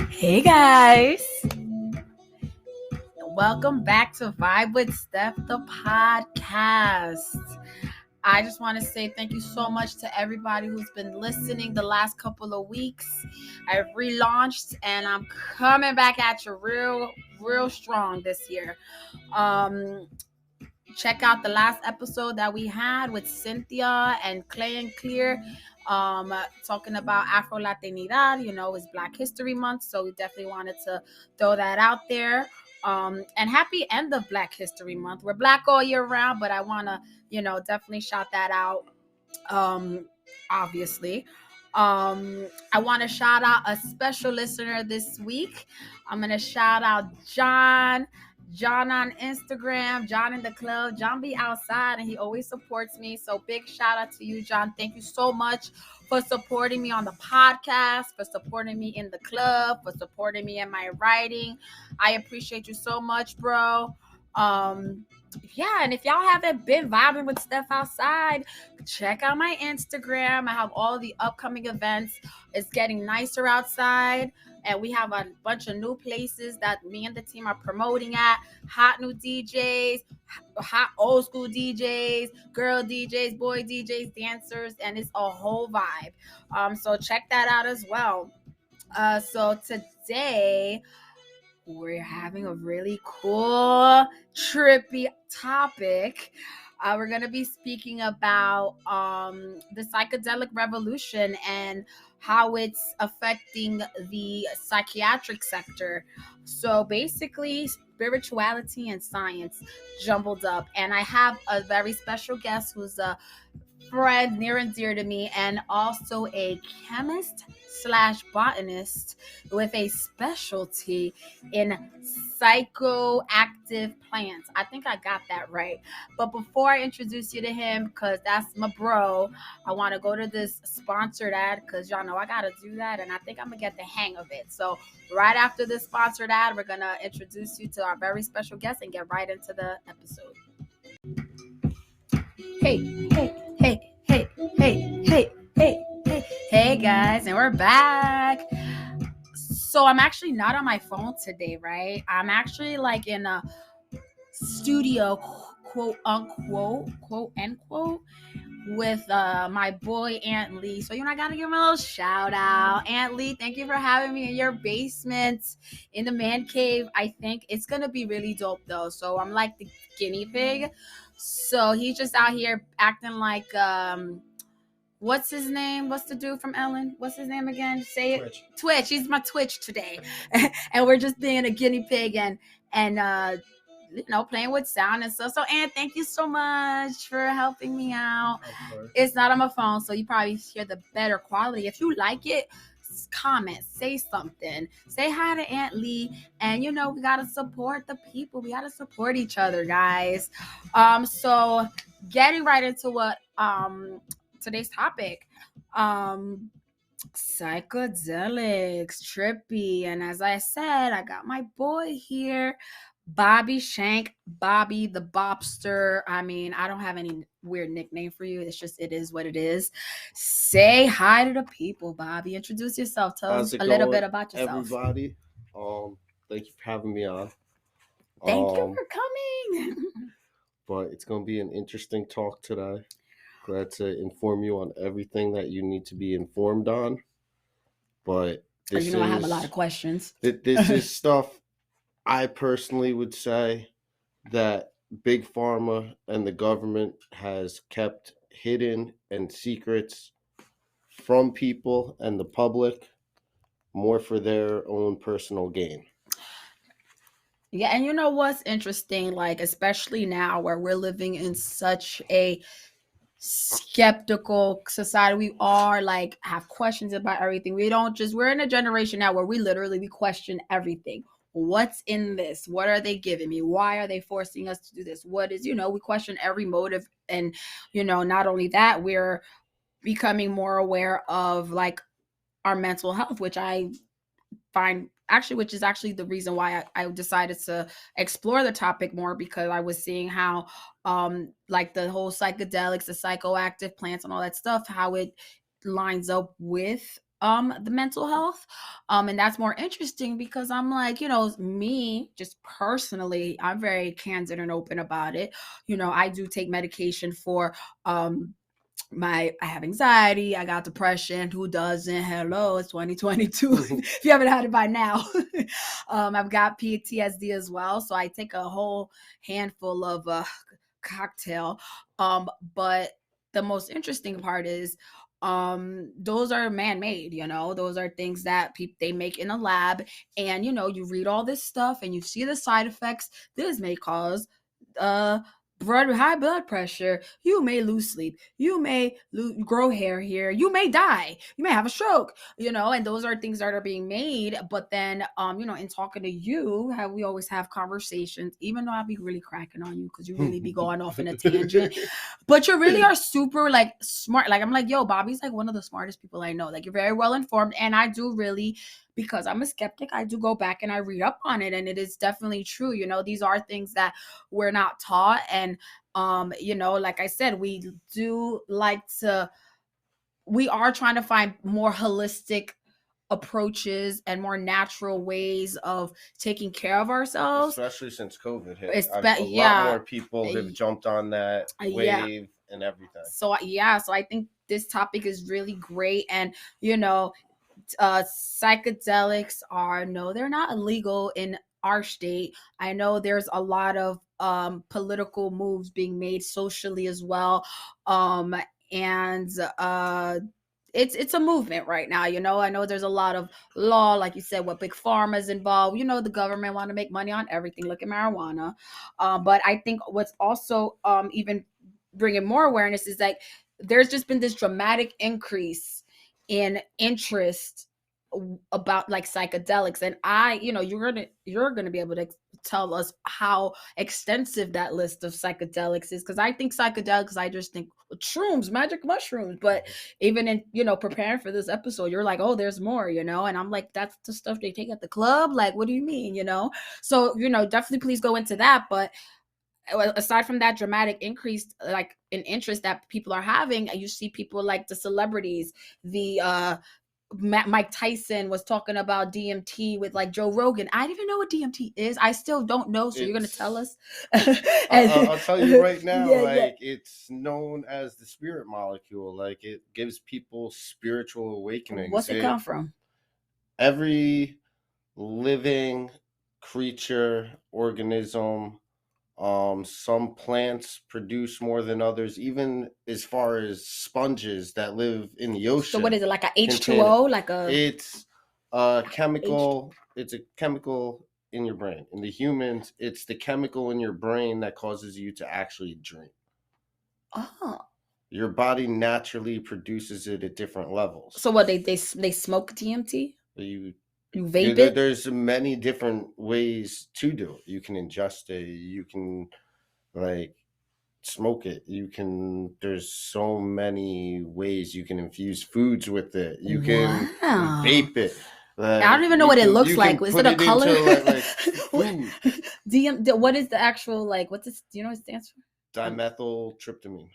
Hey guys, welcome back to Vibe with Steph, the podcast. I just want to say thank you so much to everybody who's been listening the last couple of weeks. I've relaunched and I'm coming back at you real strong this year. Check out the last episode that we had with Cynthia and Clay and Clear, talking about Afro Latinidad. It's Black History Month, so we definitely wanted to throw that out there. And happy end of Black History Month. We're Black all year round, but I want to, definitely shout that out. Obviously. I want to shout out a special listener this week. I'm going to shout out John on Instagram, John in the club. John be outside and he always supports me. So big shout out to you, John. Thank you so much for supporting me on the podcast, for supporting me in the club, for supporting me in my writing. I appreciate you so much, bro. And if y'all haven't been vibing with Steph outside, check out my Instagram. I have all the upcoming events. It's getting nicer outside, and we have a bunch of new places that me and the team are promoting at. Hot new DJs, hot old school DJs, girl DJs, boy DJs, dancers, and it's a whole vibe. So check that out as well. So today we're having a really cool, trippy topic. We're going to be speaking about the psychedelic revolution and how it's affecting the psychiatric sector. So basically, spirituality and science jumbled up. And I have a very special guest who's a friend near and dear to me, and also a chemist / botanist with a specialty in psychoactive plants. I think I got that right. But before I introduce you to him, because that's my bro, I want to go to this sponsored ad because y'all know I got to do that, and I think I'm going to get the hang of it. So right after this sponsored ad, we're going to introduce you to our very special guest and get right into the episode. Hey guys, and we're back. So I'm actually not on my phone today, right? I'm actually like in a studio, quote unquote, with my boy Aunt Lee. So I gotta give him a little shout out. Aunt Lee, thank you for having me in your basement in the man cave. I think it's gonna be really dope though. So I'm like the guinea pig. So he's just out here acting like what's his name? What's the dude from Ellen? What's his name again? Say it. Twitch. He's my Twitch today. And we're just being a guinea pig and playing with sound and stuff. So Ann, thank you so much for helping me out. It's not on my phone, so you probably hear the better quality. If you like it, comment, say something, say hi to Aunt Lee, and we gotta support the people. We gotta support each other, guys. So getting right into what today's topic, psychedelics, trippy, and as I said, I got my boy here, Bobby Schenk, Bobby the Bobster. I mean, I don't have any weird nickname for you. It's just, it is what it is. Say hi to the people, Bobby. Introduce yourself. Tell us a little bit about yourself. Everybody, thank you for having me on. Thank you for coming. But it's going to be an interesting talk today. Glad to inform you on everything that you need to be informed on. But I have a lot of questions. This is stuff I personally would say that Big Pharma and the government has kept hidden and secrets from people and the public more for their own personal gain. Yeah, and what's interesting, like especially now where we're living in such a skeptical society, we are like have questions about everything. We're in a generation now where we question everything. What's in this? What are they giving me? Why are they forcing us to do this? What is, we question every motive. And, not only that, we're becoming more aware of like our mental health, which I find which is actually the reason why I decided to explore the topic more, because I was seeing how like the whole psychedelics, the psychoactive plants and all that stuff, how it lines up with the mental health. And that's more interesting because I'm like, me just personally, I'm very candid and open about it. I do take medication for I have anxiety, I got depression. Who doesn't? Hello, it's 2022. If you haven't had it by now. I've got PTSD as well, so I take a whole handful of cocktail. But the most interesting part is those are man-made, those are things that they make in a lab, and you read all this stuff and you see the side effects. This may cause uh high blood pressure. You may lose sleep. You may grow hair here. You may die. You may have a stroke. And those are things that are being made. But then, in talking to you, we always have conversations. Even though I'll be really cracking on you because you really be going off in a tangent, but you really are super like smart. Like I'm like, yo, Bobby's like one of the smartest people I know. Like you're very well informed, and I do really, because I'm a skeptic, I do go back and I read up on it, and it is definitely true. These are things that we're not taught, and like I said, we are trying to find more holistic approaches and more natural ways of taking care of ourselves, especially since COVID hit. A lot more people have jumped on that wave and everything. So I think this topic is really great. And psychedelics they're not illegal in our state. I know there's a lot of political moves being made socially as well, and it's a movement right now. I know there's a lot of law, like you said, what big pharma is involved. The government want to make money on everything. Look at marijuana. But I think what's also even bringing more awareness is like there's just been this dramatic increase in interest about like psychedelics, and you're gonna be able to tell us how extensive that list of psychedelics is, because I think psychedelics, I just think shrooms, magic mushrooms, but even in preparing for this episode, you're like, oh, there's more, and I'm like, that's the stuff they take at the club. Like, what do you mean? So definitely please go into that. But aside from that dramatic increase like in interest that people are having, you see people like the celebrities, the Mike Tyson was talking about DMT with like Joe Rogan. I didn't even know what DMT is. I still don't know. So you're going to tell us? I'll tell you right now, it's known as the spirit molecule. Like it gives people spiritual awakenings. What's it come from? Every living creature, organism, some plants produce more than others, even as far as sponges that live in the ocean. So what is it, like a H2O? It's a chemical. It's a chemical in your brain. In the humans, it's the chemical in your brain that causes you to actually dream. Oh. Your body naturally produces it at different levels. So what, they smoke DMT? You vape it? There's many different ways to do it. You can ingest it. You can like smoke it. There's so many ways you can infuse foods with it. You can vape it. I don't even know what it looks like. Is it a color? What is the actual, like, what's this? Do you know what it stands for? Dimethyltryptamine.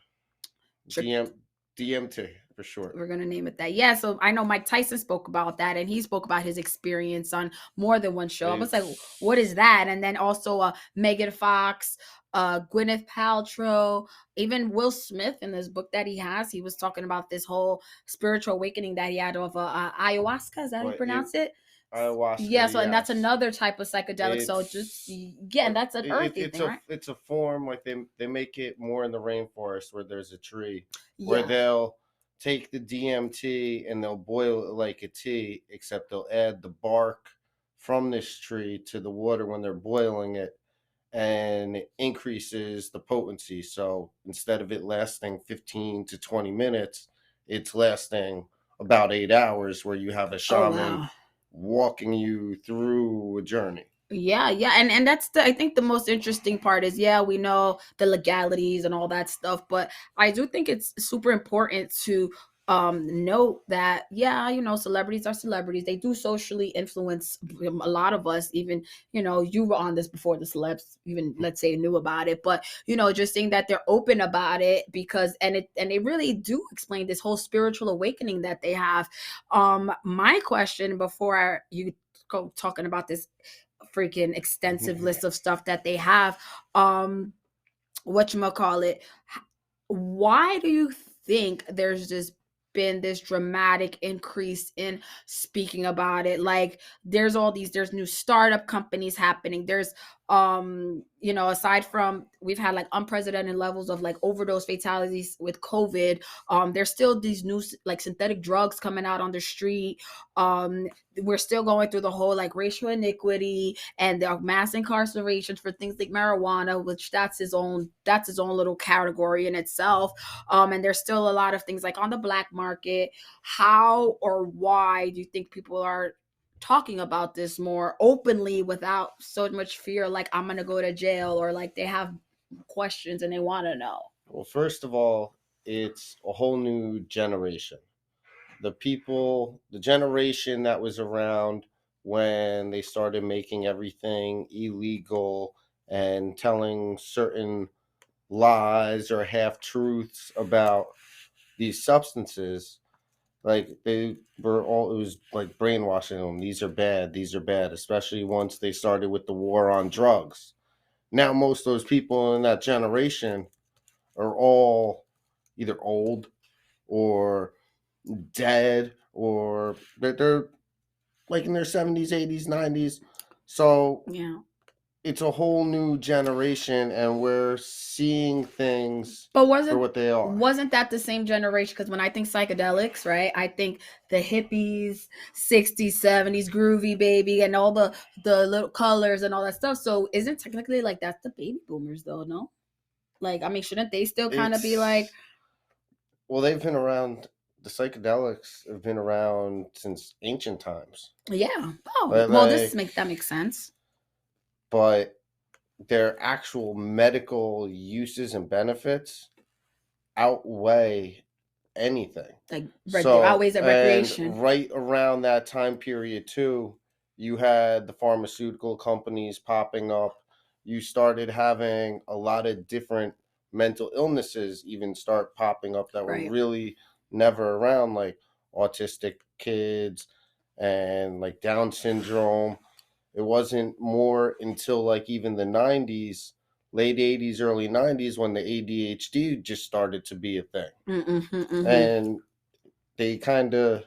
DMT. For sure. We're going to name it that. Yeah. So I know Mike Tyson spoke about that, and he spoke about his experience on more than one show. I was like, what is that? And then also Megan Fox, Gwyneth Paltrow, even Will Smith in this book that he was talking about this whole spiritual awakening that he had of ayahuasca. Is that how you pronounce it? Ayahuasca. Yeah, so yes. And that's another type of psychedelic. And that's an earthy thing, right? It's a form, like they make it more in the rainforest where there's a tree, where they'll take the DMT and they'll boil it like a tea, except they'll add the bark from this tree to the water when they're boiling it, and it increases the potency. So instead of it lasting 15 to 20 minutes, it's lasting about 8 hours, where you have a shaman walking you through a journey. Yeah. And that's I think the most interesting part is, we know the legalities and all that stuff, but I do think it's super important to note that, yeah, celebrities are celebrities. They do socially influence a lot of us. Even, you were on this before the celebs even, let's say, knew about it. But, just saying that they're open about it, because and they really do explain this whole spiritual awakening that they have. My question before you go talking about this freaking extensive list of stuff that they have, whatchamacallit, why do you think there's just been this dramatic increase in speaking about it? Like, there's new startup companies happening. There's aside from, we've had like unprecedented levels of like overdose fatalities with COVID, there's still these new like synthetic drugs coming out on the street. We're still going through the whole like racial iniquity and the mass incarceration for things like marijuana, which that's his own little category in itself. And there's still a lot of things like on the black market. How or why do you think people are talking about this more openly without so much fear, like I'm gonna go to jail, or like they have questions and they want to know? Well, first of all, it's a whole new generation. The generation that was around when they started making everything illegal and telling certain lies or half truths about these substances, like they were all, it was like brainwashing them. These are bad, especially once they started with the war on drugs. Now, most of those people in that generation are all either old or dead, or they're like in their 70s, 80s, 90s. So Yeah. it's a whole new generation, and we're seeing things But for what they are. wasn't that the same generation? Because when I think psychedelics, right, I think the hippies, 60s, 70s, groovy baby, and all the little colors and all that stuff. So isn't technically like that's the baby boomers though? No, like, I mean, shouldn't they still kind of be like, It's, well, they've been around. The psychedelics have been around since ancient times. yeah? Oh, But well, like, that makes sense. but their actual medical uses and benefits outweigh anything. Like, So, outweighs the and recreation. right around that time period too, you had the pharmaceutical companies popping up. You started having a lot of different mental illnesses even start popping up that were Right. really never around, like autistic kids and like Down syndrome. It wasn't more until like even the 90s, late 80s, early 90s, when the ADHD just started to be a thing. And they kind of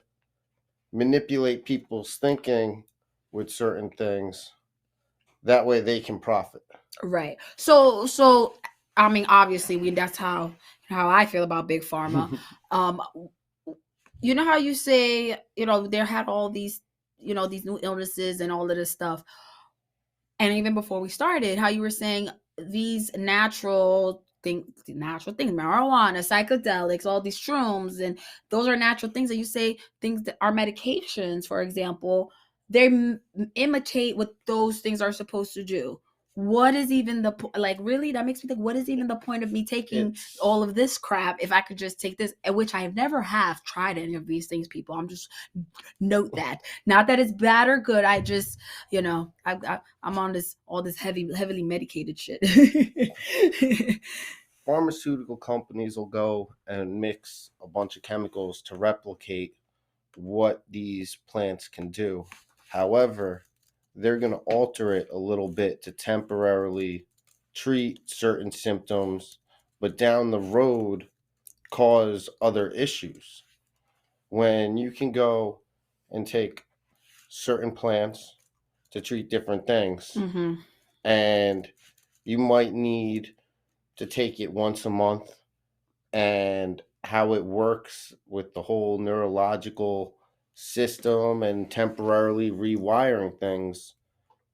manipulate people's thinking with certain things. That way they can profit. Right. So I mean, obviously, that's how I feel about big pharma. um you know how you say, there had all these, these new illnesses and all of this stuff. And even before we started, how you were saying these natural things, marijuana, psychedelics, all these shrooms, and those are natural things. That you say things that are medications, for example, they imitate what those things are supposed to do. What is even the like? Really, that makes me think. What is even the point of me taking all of this crap if I could just take this? Which I have never have tried any of these things, people. I'm just note that. Not that it's bad or good. I just, I'm on all this heavily medicated shit. Pharmaceutical companies will go and mix a bunch of chemicals to replicate what these plants can do. However, they're going to alter it a little bit to temporarily treat certain symptoms, but down the road cause other issues. When you can go and take certain plants to treat different things, and you might need to take it once a month, and how it works with the whole neurological system and temporarily rewiring things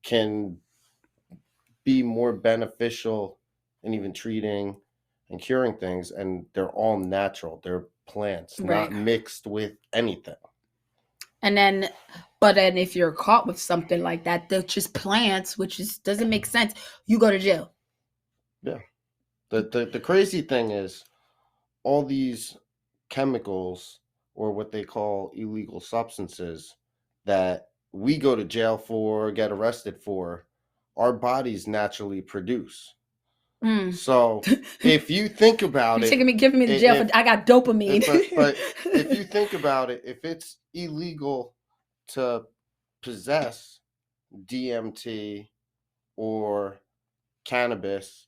can be more beneficial in even treating and curing things. And they're all natural, they're plants, Right. not mixed with anything. And then, but then if you're caught with something like that, that's just plants, which doesn't make sense, you go to jail. Yeah. The crazy thing is, all these chemicals or what they call illegal substances that we go to jail for, get arrested for, our bodies naturally produce. So if you think about You're it, taking me, giving me the jail for, I got dopamine. but if you think about it, if it's illegal to possess DMT or cannabis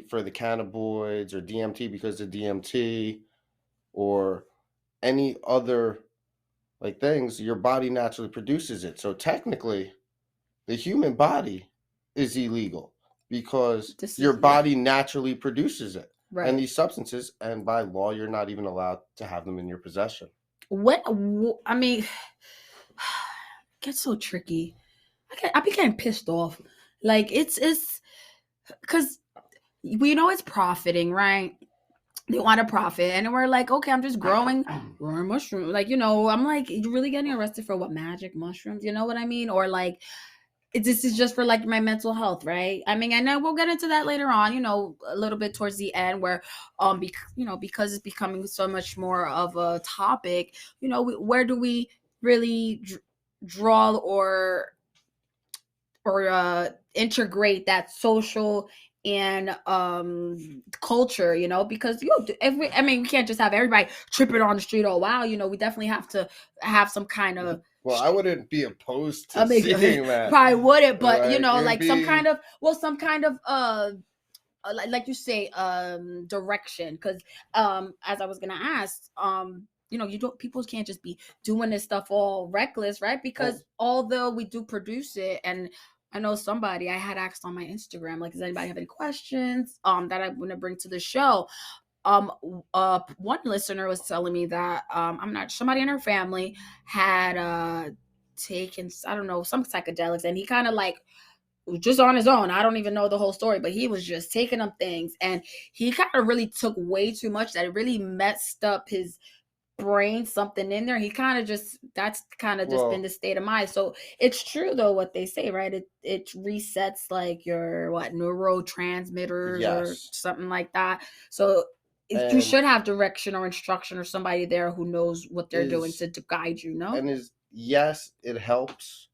for the cannabinoids, or DMT because of DMT, or any other like things, your body naturally produces it. So technically, the human body is illegal because your body naturally produces it. Right. And these substances, and by law, you're not even allowed to have them in your possession. I mean, it gets so tricky. I be getting pissed off. Like it's because we know it's profiting, right? They want to profit, and we're like, okay, I'm just growing mushrooms. Like, I'm like, you're really getting arrested for what? Magic mushrooms? You know what I mean? Or like, this is just for like my mental health, right? I mean, I know we'll get into that later on, a little bit towards the end, where because it's becoming so much more of a topic, where do we really draw or integrate that social and culture, because we can't just have everybody tripping on the street. Oh wow, we definitely have to have some kind of, well, I wouldn't be opposed to seeing that. Probably wouldn't, but like some kind of like you say, direction, because as I was gonna ask, people can't just be doing this stuff all reckless, right? Because although we do produce it, and I know somebody I had asked on my Instagram, like, does anybody have any questions that I want to bring to the show? One listener was telling me that somebody in her family had taken, I don't know, some psychedelics, and he kind of like just on his own. I don't even know the whole story, but he was just taking them things, and he kind of really took way too much that it really messed up his brain, something in there. He kind of just, that's kind of just been the state of mind. So it's true though what they say, right? It resets like your neurotransmitters, or something like that. So you should have direction or instruction, or somebody there who knows what they're doing to guide you. And yes, it helps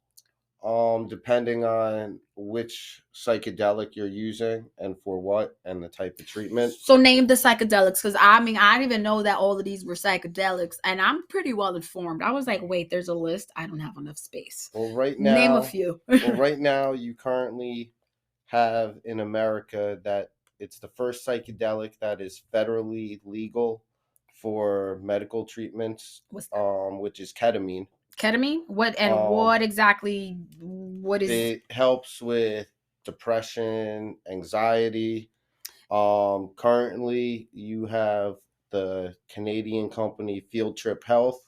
depending on which psychedelic you're using and for what, and the type of treatment. So name the psychedelics, because I didn't even know that all of these were psychedelics, and I'm pretty well informed. I was like, wait, there's a list. I don't have enough space. Well, right now, name a few. Well, right now you currently have in America that it's the first psychedelic that is federally legal for medical treatments, which is ketamine. Ketamine? What exactly? What is it? Helps with depression, anxiety. Currently, you have the Canadian company Field Trip Health,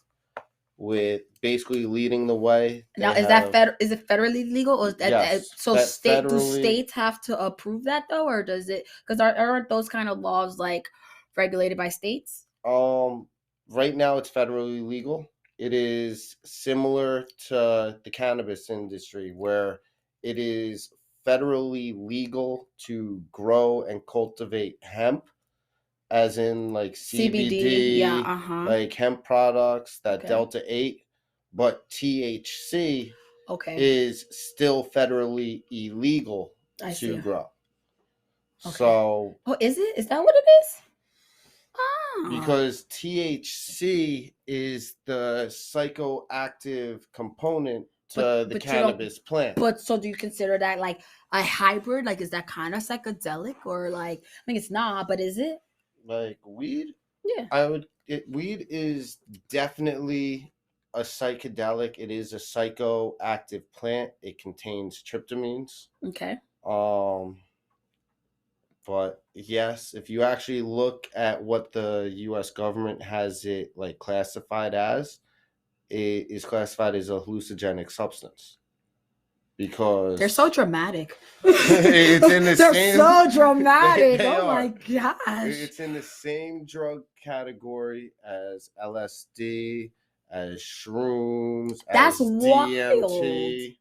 with basically leading the way. Now, is it federally legal, or is that, yes, so do states have to approve that though, or does it? Because aren't those kind of laws like regulated by states? Right now it's federally legal. It is similar to the cannabis industry, where it is federally legal to grow and cultivate hemp, as in like CBD, like hemp products, that Delta 8, but THC is still federally illegal to grow. So, is it? Is that what it is? Because THC is the psychoactive component to the cannabis plant. But so do you consider that like a hybrid? Like, is that kind of psychedelic, or like, it's not, but is it? Like weed? Yeah. Weed is definitely a psychedelic. It is a psychoactive plant. It contains tryptamines. Okay. But yes, if you actually look at what the U.S. government has it like classified as, it is classified as a hallucinogenic substance. Because they're so dramatic. It's in the they're so dramatic. Oh my gosh. It's in the same drug category as LSD, as shrooms, that's as DMT.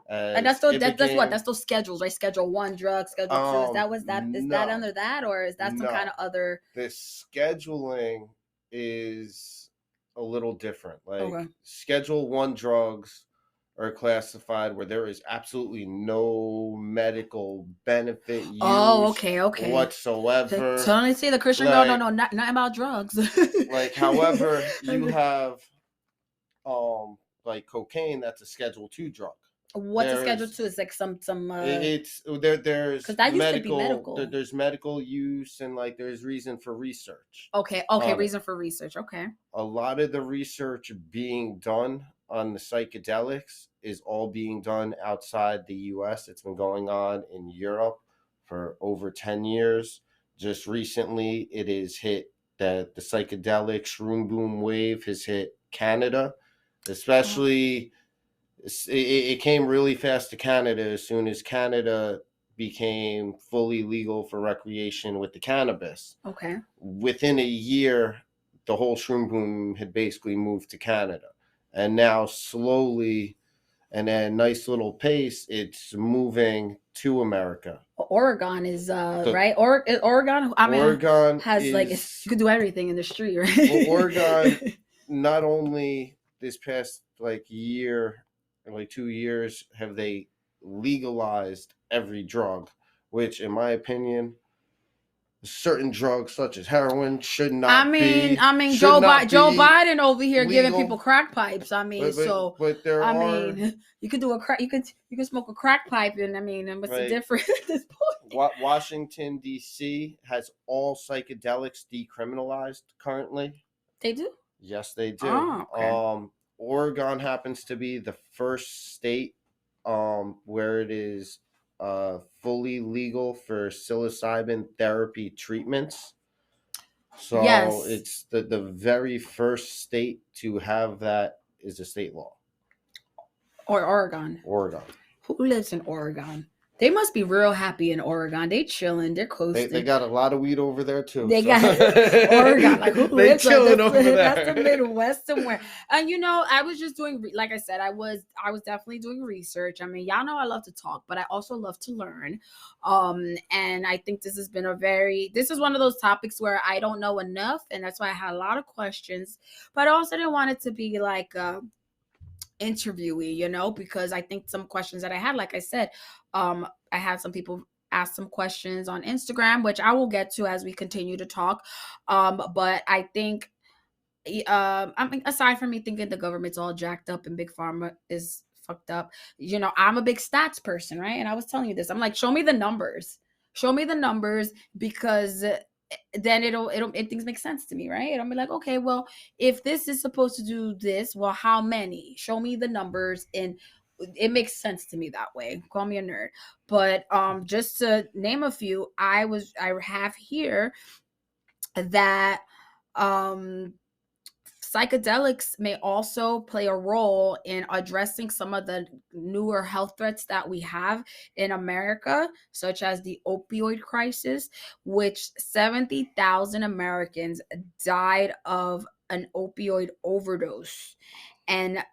And that's those schedules, right? Schedule 1 drug, Schedule 2. Is that under that, or is that some kind of other? The scheduling is a little different. Like Okay. Schedule 1 drugs are classified where there is absolutely no medical benefit Oh, use okay. whatsoever. So let me see the Christian girl. No, Like nothing about drugs. however, you have like cocaine, that's a Schedule 2 drug. What's a schedule There's two? It's like some it's there because there's that used to be medical medical. there's medical use, and like there's reason for research Okay, on it. reason for research. Okay. A lot of the research being done on the psychedelics is all being done outside the US. It's been going on in Europe for over 10 years. Just recently, it is hit that the psychedelic shroom boom wave has hit Canada, especially. It came really fast to Canada as soon as Canada became fully legal for recreation with the cannabis. Okay. Within a year, the whole shroom boom had basically moved to Canada. And now slowly and at a nice little pace, it's moving to America. Oregon is The right. Oregon. I mean, Oregon has like is you could do everything in the street, well, right? Oregon not only this past like year, like 2 years, have they legalized every drug, which in my opinion, certain drugs such as heroin should not be Joe Biden over here giving people legal. crack pipes. I mean, But there I are mean, you could do a crack. You could smoke a crack pipe, and I mean, and what's the like difference at this point? Washington D.C. has all psychedelics decriminalized currently. They do. Yes, they do. Oh, okay. Oregon happens to be the first state where it is fully legal for psilocybin therapy treatments. So Yes. it's the very first state to have that is a state law. Or Oregon. Oregon. Who lives in Oregon? They must be real happy in Oregon. They chilling. They're coasting. They got a lot of weed over there too. They got Oregon. Like who they lives chilling like over there? That's the Midwest somewhere. And I was just doing, like I said, I was definitely doing research. I mean, y'all know I love to talk, but I also love to learn. And I think this is one of those topics where I don't know enough, and that's why I had a lot of questions. But I also didn't want it to be like interviewee, because I think some questions that I had, like I said, I had some people ask some questions on Instagram, which I will get to as we continue to talk. But I think, I mean, aside from me thinking the government's all jacked up and big pharma is fucked up, I'm a big stats person, right? And I was telling you this. I'm like, show me the numbers, because then things make sense to me, right? And I'll be like, okay, well, if this is supposed to do this, well, how many? Show me the numbers, and it makes sense to me that way. Call me a nerd. But just to name a few, I have here that psychedelics may also play a role in addressing some of the newer health threats that we have in America, such as the opioid crisis, which 70,000 Americans died of an opioid overdose. And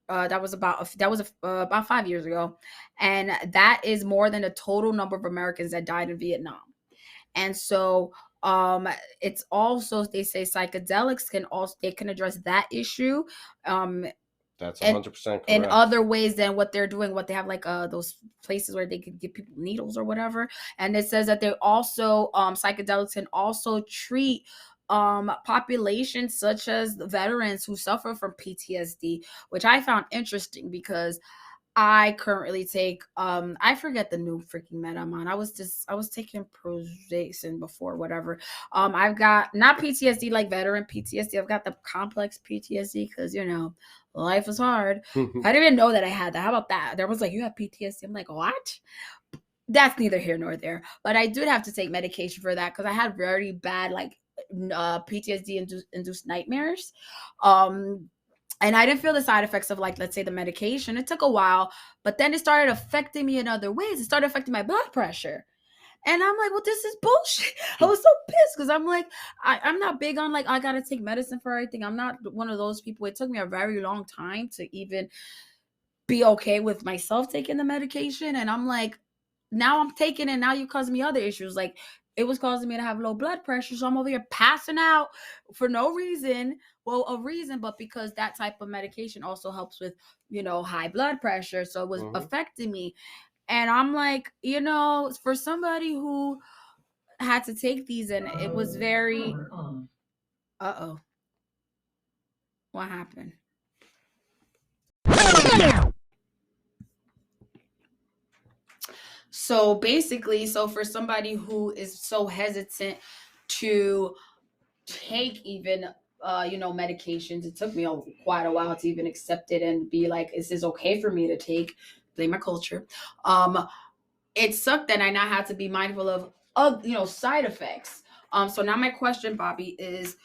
that was about 5 years ago, and that is more than the total number of Americans that died in Vietnam. And so it's also, they say psychedelics can address that issue. That's 100% correct. In other ways than what they're doing, what they have, like those places where they could give people needles or whatever. And it says that they also psychedelics can also treat populations such as the veterans who suffer from PTSD, which I found interesting because I currently take I forget the new freaking med I'm on. I was taking Prozac before, whatever. I've got not PTSD like veteran PTSD. I've got the complex PTSD because life is hard. I didn't even know that I had that. How about that? There was like, you have PTSD. I'm like, what? That's neither here nor there. But I did have to take medication for that because I had very bad like PTSD induced nightmares. And I didn't feel the side effects of, like, let's say the medication. It took a while, but then it started affecting me in other ways. It started affecting my blood pressure. And I'm like, well, this is bullshit. I was so pissed because I'm like, I'm not big on, like, I got to take medicine for everything. I'm not one of those people. It took me a very long time to even be okay with myself taking the medication. And I'm like, now I'm taking it. Now you causing me other issues. Like, it was causing me to have low blood pressure. So I'm over here passing out for no reason. Well, a reason, but because that type of medication also helps with, high blood pressure. So it was affecting me. And I'm like, for somebody who had to take these, and it was very, uh-oh, what happened? So basically, for somebody who is so hesitant to take even medications, it took me quite a while to even accept it and be like, is this okay for me to take? Blame my culture. It sucked that I now had to be mindful of side effects. So now my question, Bobby, is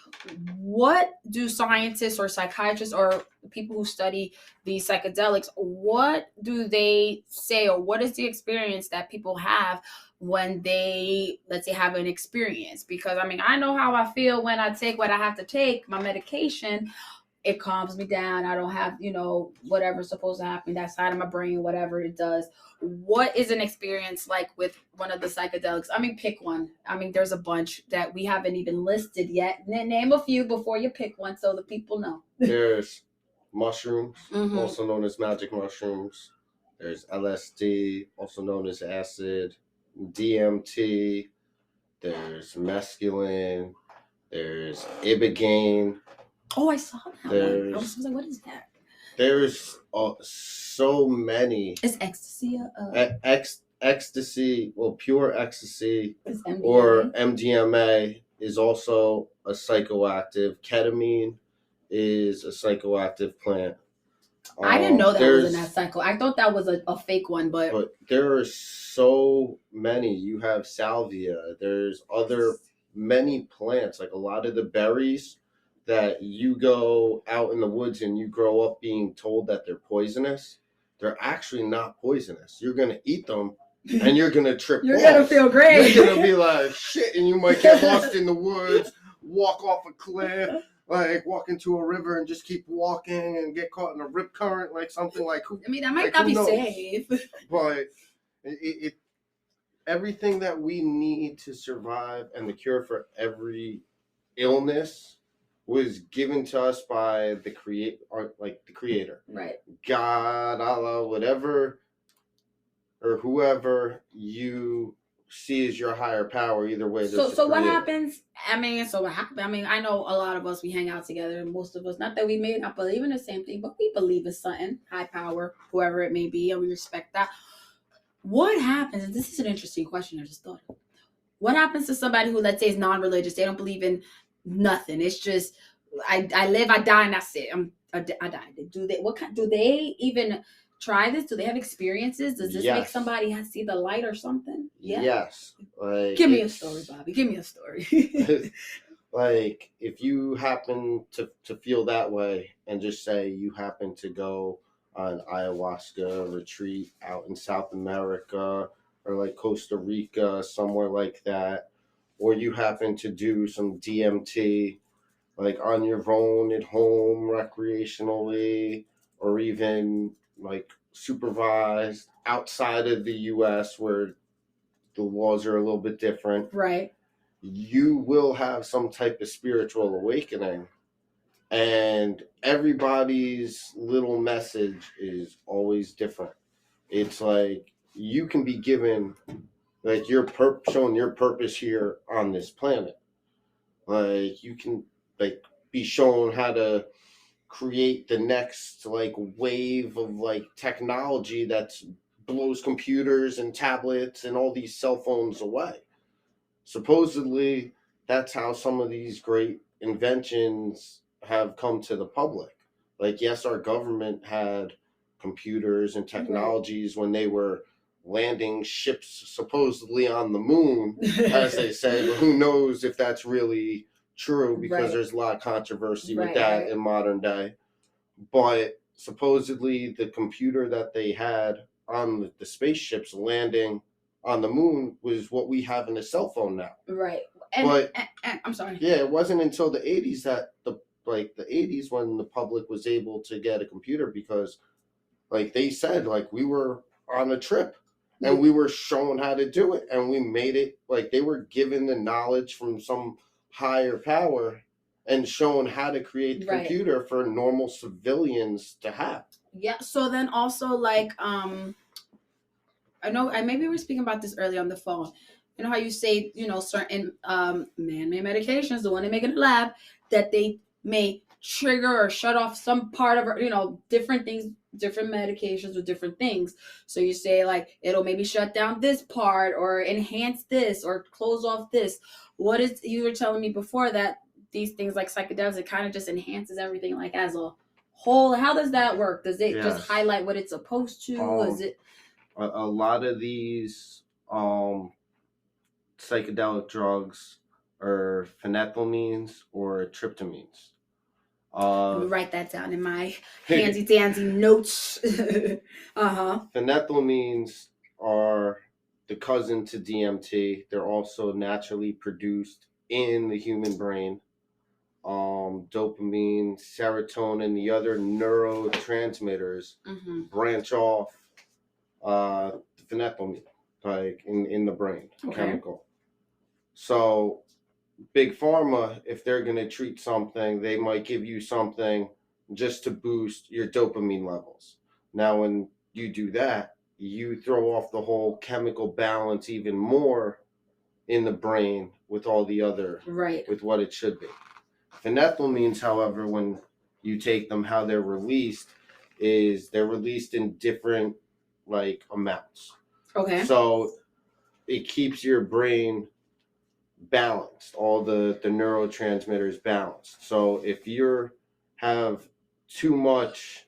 what do scientists or psychiatrists or people who study these psychedelics, what do they say, or what is the experience that people have when they, let's say, have an experience? Because I know how I feel when I take what I have to take, my medication. It calms me down. I don't have, whatever's supposed to happen, that side of my brain, whatever it does. What is an experience like with one of the psychedelics? Pick one. There's a bunch that we haven't even listed yet. Name a few before you pick one so the people know. There's mushrooms, also known as magic mushrooms. There's LSD, also known as acid, DMT. There's mescaline. There's ibogaine. Oh, I saw that one. I was like, what is that? There's so many. Is ecstasy ecstasy? Well, pure ecstasy is MDMA? Or MDMA is also a psychoactive. Ketamine is a psychoactive plant. I didn't know that was in that cycle. I thought that was a fake one, but there are so many. You have salvia. There's many plants, like a lot of the berries that you go out in the woods and you grow up being told that they're poisonous. They're actually not poisonous. You're going to eat them and you're going to trip You're going to feel great. You're going to be like, shit, and you might get lost in the woods, walk off a cliff, like walk into a river and just keep walking and get caught in a rip current, like something like. That might not be safe. But it everything that we need to survive and the cure for every illness was given to us by the creator, right? God, Allah, whatever, or whoever you see as your higher power. Either way, so what happens? What happened? I know a lot of us, we hang out together, and most of us, not that we may not believe in the same thing, but we believe in something, high power, whoever it may be, and we respect that. What happens? And this is an interesting question I just thought of. What happens to somebody who, let's say, is non-religious? They don't believe in nothing. It's just I live, I die, and that's it. I died. Do they even try this? Do they have experiences? Does this make somebody see the light or something? Yeah. Yes. Give me a story, Bobby. Give me a story. Like, if you happen to feel that way, and just say you happen to go on ayahuasca retreat out in South America or like Costa Rica, somewhere like that, or you happen to do some DMT like on your own at home recreationally, or even like supervised outside of the US where the laws are a little bit different, right? You will have some type of spiritual awakening. And everybody's little message is always different. It's like you can be given, like, shown your purpose here on this planet. Like, you can like be shown how to create the next like wave of like technology that blows computers and tablets and all these cell phones away. Supposedly, that's how some of these great inventions have come to the public. Like, yes, our government had computers and technologies when they were landing ships supposedly on the moon, as they say, but who knows if that's really true, because there's a lot of controversy with that in modern day. But supposedly the computer that they had on the spaceships landing on the moon was what we have in a cell phone now. Right. And I'm sorry. Yeah, it wasn't until the 80s that the 80s when the public was able to get a computer, because like they said, like we were on a trip. and we were shown how to do it, and we made it like they were given the knowledge from some higher power and shown how to create the computer for normal civilians to have. Yeah. So then also like I know maybe we were speaking about this earlier on the phone. You know how you say, you know, certain man-made medications, the one they make in the lab, that they may trigger or shut off some part of, you know, different things, different medications with different things. So you say like it'll maybe shut down this part or enhance this or close off this. What is, you were telling me before that these things like psychedelics, it kind of just enhances everything like as a whole. How does that work? Does it just highlight what it's supposed to? Is it a lot of these psychedelic drugs are phenethylamines or tryptamines. Let me write that down in my handy dandy notes. Phenethylamines are the cousin to DMT. They're also naturally produced in the human brain. Dopamine, serotonin, the other neurotransmitters branch off the phenethylamine, like in the brain, chemical. So big pharma, if they're going to treat something, they might give you something just to boost your dopamine levels. Now, when you do that, you throw off the whole chemical balance even more in the brain with all the other, with what it should be. Phenethylamines, however, when you take them, how they're released is they're released in different like amounts. So it keeps your brain balanced, all the neurotransmitters balanced. So if you have too much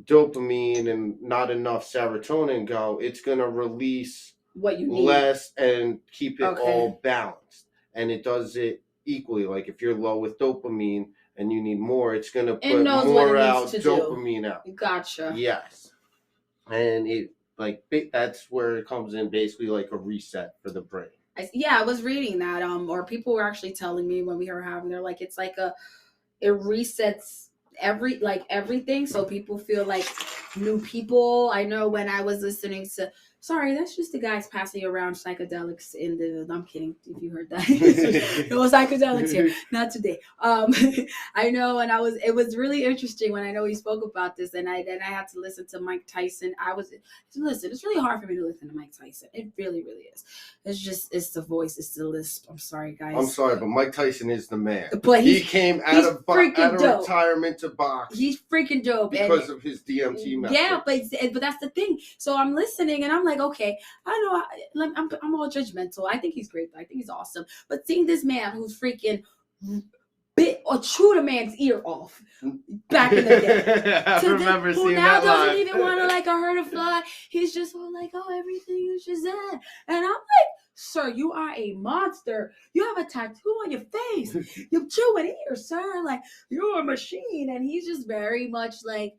dopamine and not enough serotonin go, it's going to release what you need less and keep it all balanced. And it does it equally. Like if you're low with dopamine and you need more, it's going to put more out dopamine out. Gotcha. Yes. And it like that's where it comes in, basically like a reset for the brain. I was reading that or people were actually telling me when we were having, they're like it's like it resets everything, so people feel like new people. I know when I was listening to, sorry, that's just the guys passing around psychedelics in the, I'm kidding if you heard that. It was psychedelics here, not today. I know, and it was really interesting when I know he spoke about this, and I had to listen to Mike Tyson. It's really hard for me to listen to Mike Tyson. It really, really is. It's the voice, it's the lisp. I'm sorry, guys. I'm sorry, but Mike Tyson is the man. But he came out of retirement to box. He's freaking dope because of his DMT method. Yeah, but that's the thing. So I'm listening and I'm like, okay, I know I'm all judgmental. I think he's great. I think he's awesome. But seeing this man who's freaking bit or chewed a man's ear off back in the day. I remember seeing now that doesn't line. even want to like a hurt a fly. He's just all like, oh, everything is just that. And I'm like, sir, you are a monster. You have a tattoo on your face. You chew an ear, sir. Like, you're a machine. And he's just very much like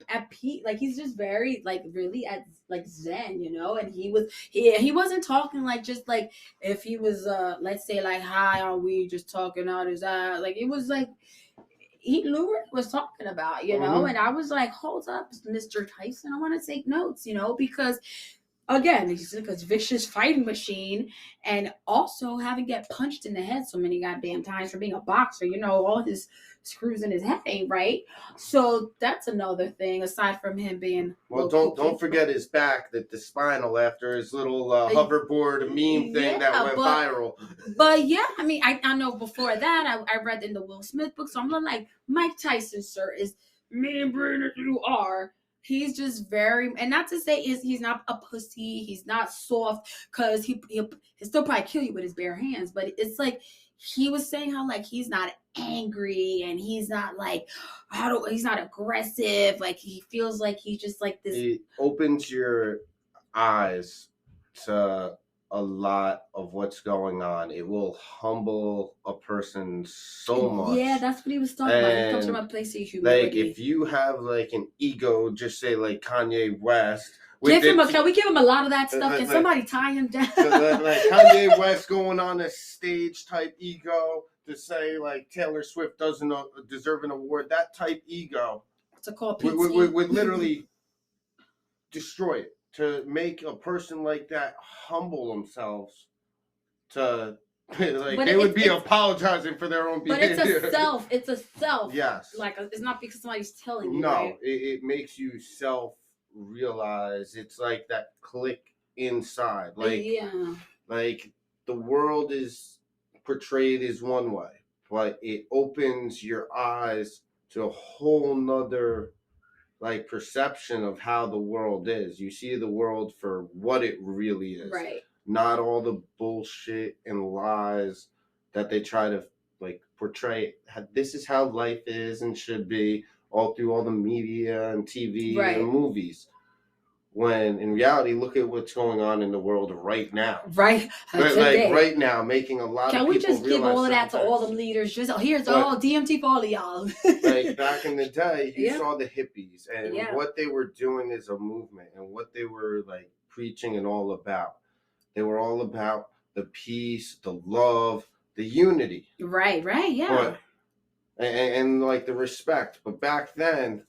at peace. Like, he's just very like really at like zen, you know. And he wasn't talking like just like if he was let's say like high on weed, just talking out his eye. Like it was like he knew what he was talking about, you know. And I was like, hold up, Mr. Tyson, I want to take notes, you know, because again, he's like a vicious fighting machine, and also having get punched in the head so many goddamn times for being a boxer. You know, all his screws in his head ain't right. So that's another thing aside from him being. Well, don't forget his back, the spinal after his little hoverboard meme thing that went viral. But yeah, I mean, I know before that I read in the Will Smith book, so I'm like, Mike Tyson, sir, is mean brain as you are. He's just very, and not to say he's not a pussy, he's not soft, because he'll still probably kill you with his bare hands. But it's like he was saying how like he's not angry and he's not like he's not aggressive. Like he feels like he's just like this. It opens your eyes to a lot of what's going on. It will humble a person so much. Yeah, that's what he was talking about. He comes from a place of humility. Like if you have like an ego, just say like Kanye West. Can we give him a lot of that stuff? Can somebody tie him down? Like Kanye West going on a stage type ego to say like Taylor Swift doesn't deserve an award. That type ego. What's it called? Would literally destroy it. to make a person like that humble themselves to like But they would be apologizing for their own But behavior. it's a self. Yes. Like it's not because somebody's telling you. No, right? it makes you self realize. It's like that click inside. Like yeah. like the world is portrayed as one way, but it opens your eyes to a whole nother like perception of how the world is. You see the world for what it really is. Right. Not all the bullshit and lies that they try to like portray. This is how life is and should be, all through all the media and TV Right. and movies. When in reality, look at what's going on in the world right now. Right. Like right now, making a lot Can of we people just give all of that to things. all the leaders? Just here's all DMT for all of y'all. Like back in the day, you Yeah. saw the hippies and Yeah. what they were doing as a movement and what they were like preaching and all about. They were all about the peace, the love, the unity. Right, yeah. And like the respect. But back then,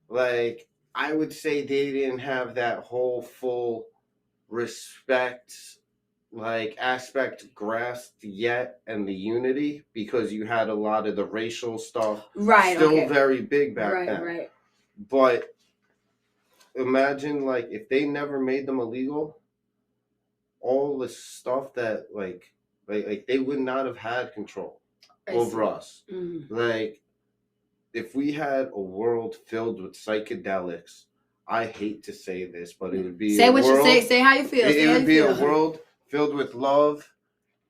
like I would say they didn't have that whole full respect like aspect grasped yet, and the unity, because you had a lot of the racial stuff still very big back then. Right. But imagine like if they never made them illegal, all the stuff that like they would not have had control over us. Mm-hmm. Like if we had a world filled with psychedelics, I hate to say this, but it would be say how you feel. It would be a world filled with love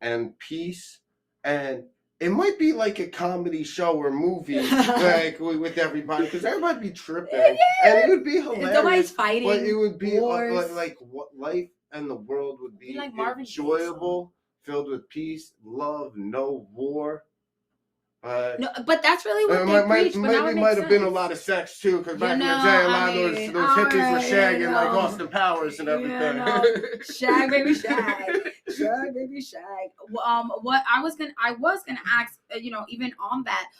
and peace, and it might be like a comedy show or movie like with everybody, because everybody be tripping, and it would be hilarious. Nobody's fighting, but it would be like what life and the world would be like enjoyable, filled with peace, love, no war. No, but that's really what they preach. Maybe might have been a lot of sex too, because back in the day, a lot of those hippies were shagging like Austin Powers and everything. Shag baby shag. What I was gonna ask, even on that,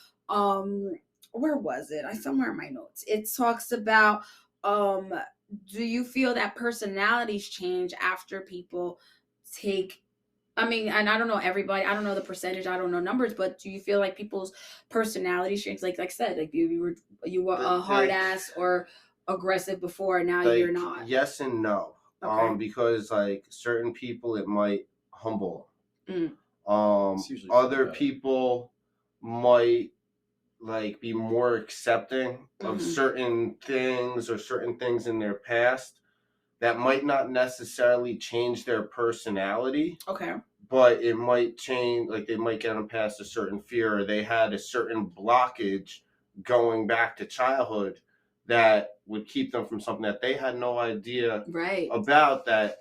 where was it? I somewhere in my notes. It talks about, do you feel that personalities change after people take? I mean, and I don't know everybody. I don't know the percentage. I don't know numbers. But do you feel like people's personalities change? Like I said, like you were a hard ass or aggressive before, and now you're not. Yes and no. Okay. Because like certain people, it might humble. Other people might like be more accepting of certain things or certain things in their past that might not necessarily change their personality. Okay. But it might change, like they might get them past a certain fear, or they had a certain blockage going back to childhood that would keep them from something that they had no idea about, that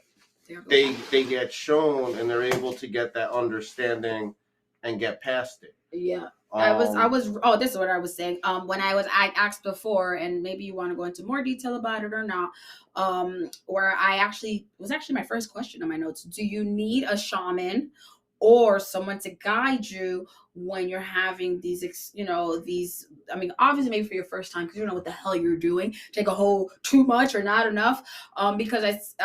they get shown, and they're able to get that understanding and get past it. Yeah. This is what I was saying. When I asked before, and maybe you want to go into more detail about it or not, where was actually my first question on my notes. Do you need a shaman or someone to guide you when you're having these, I mean, obviously maybe for your first time, because you don't know what the hell you're doing, take a whole too much or not enough, because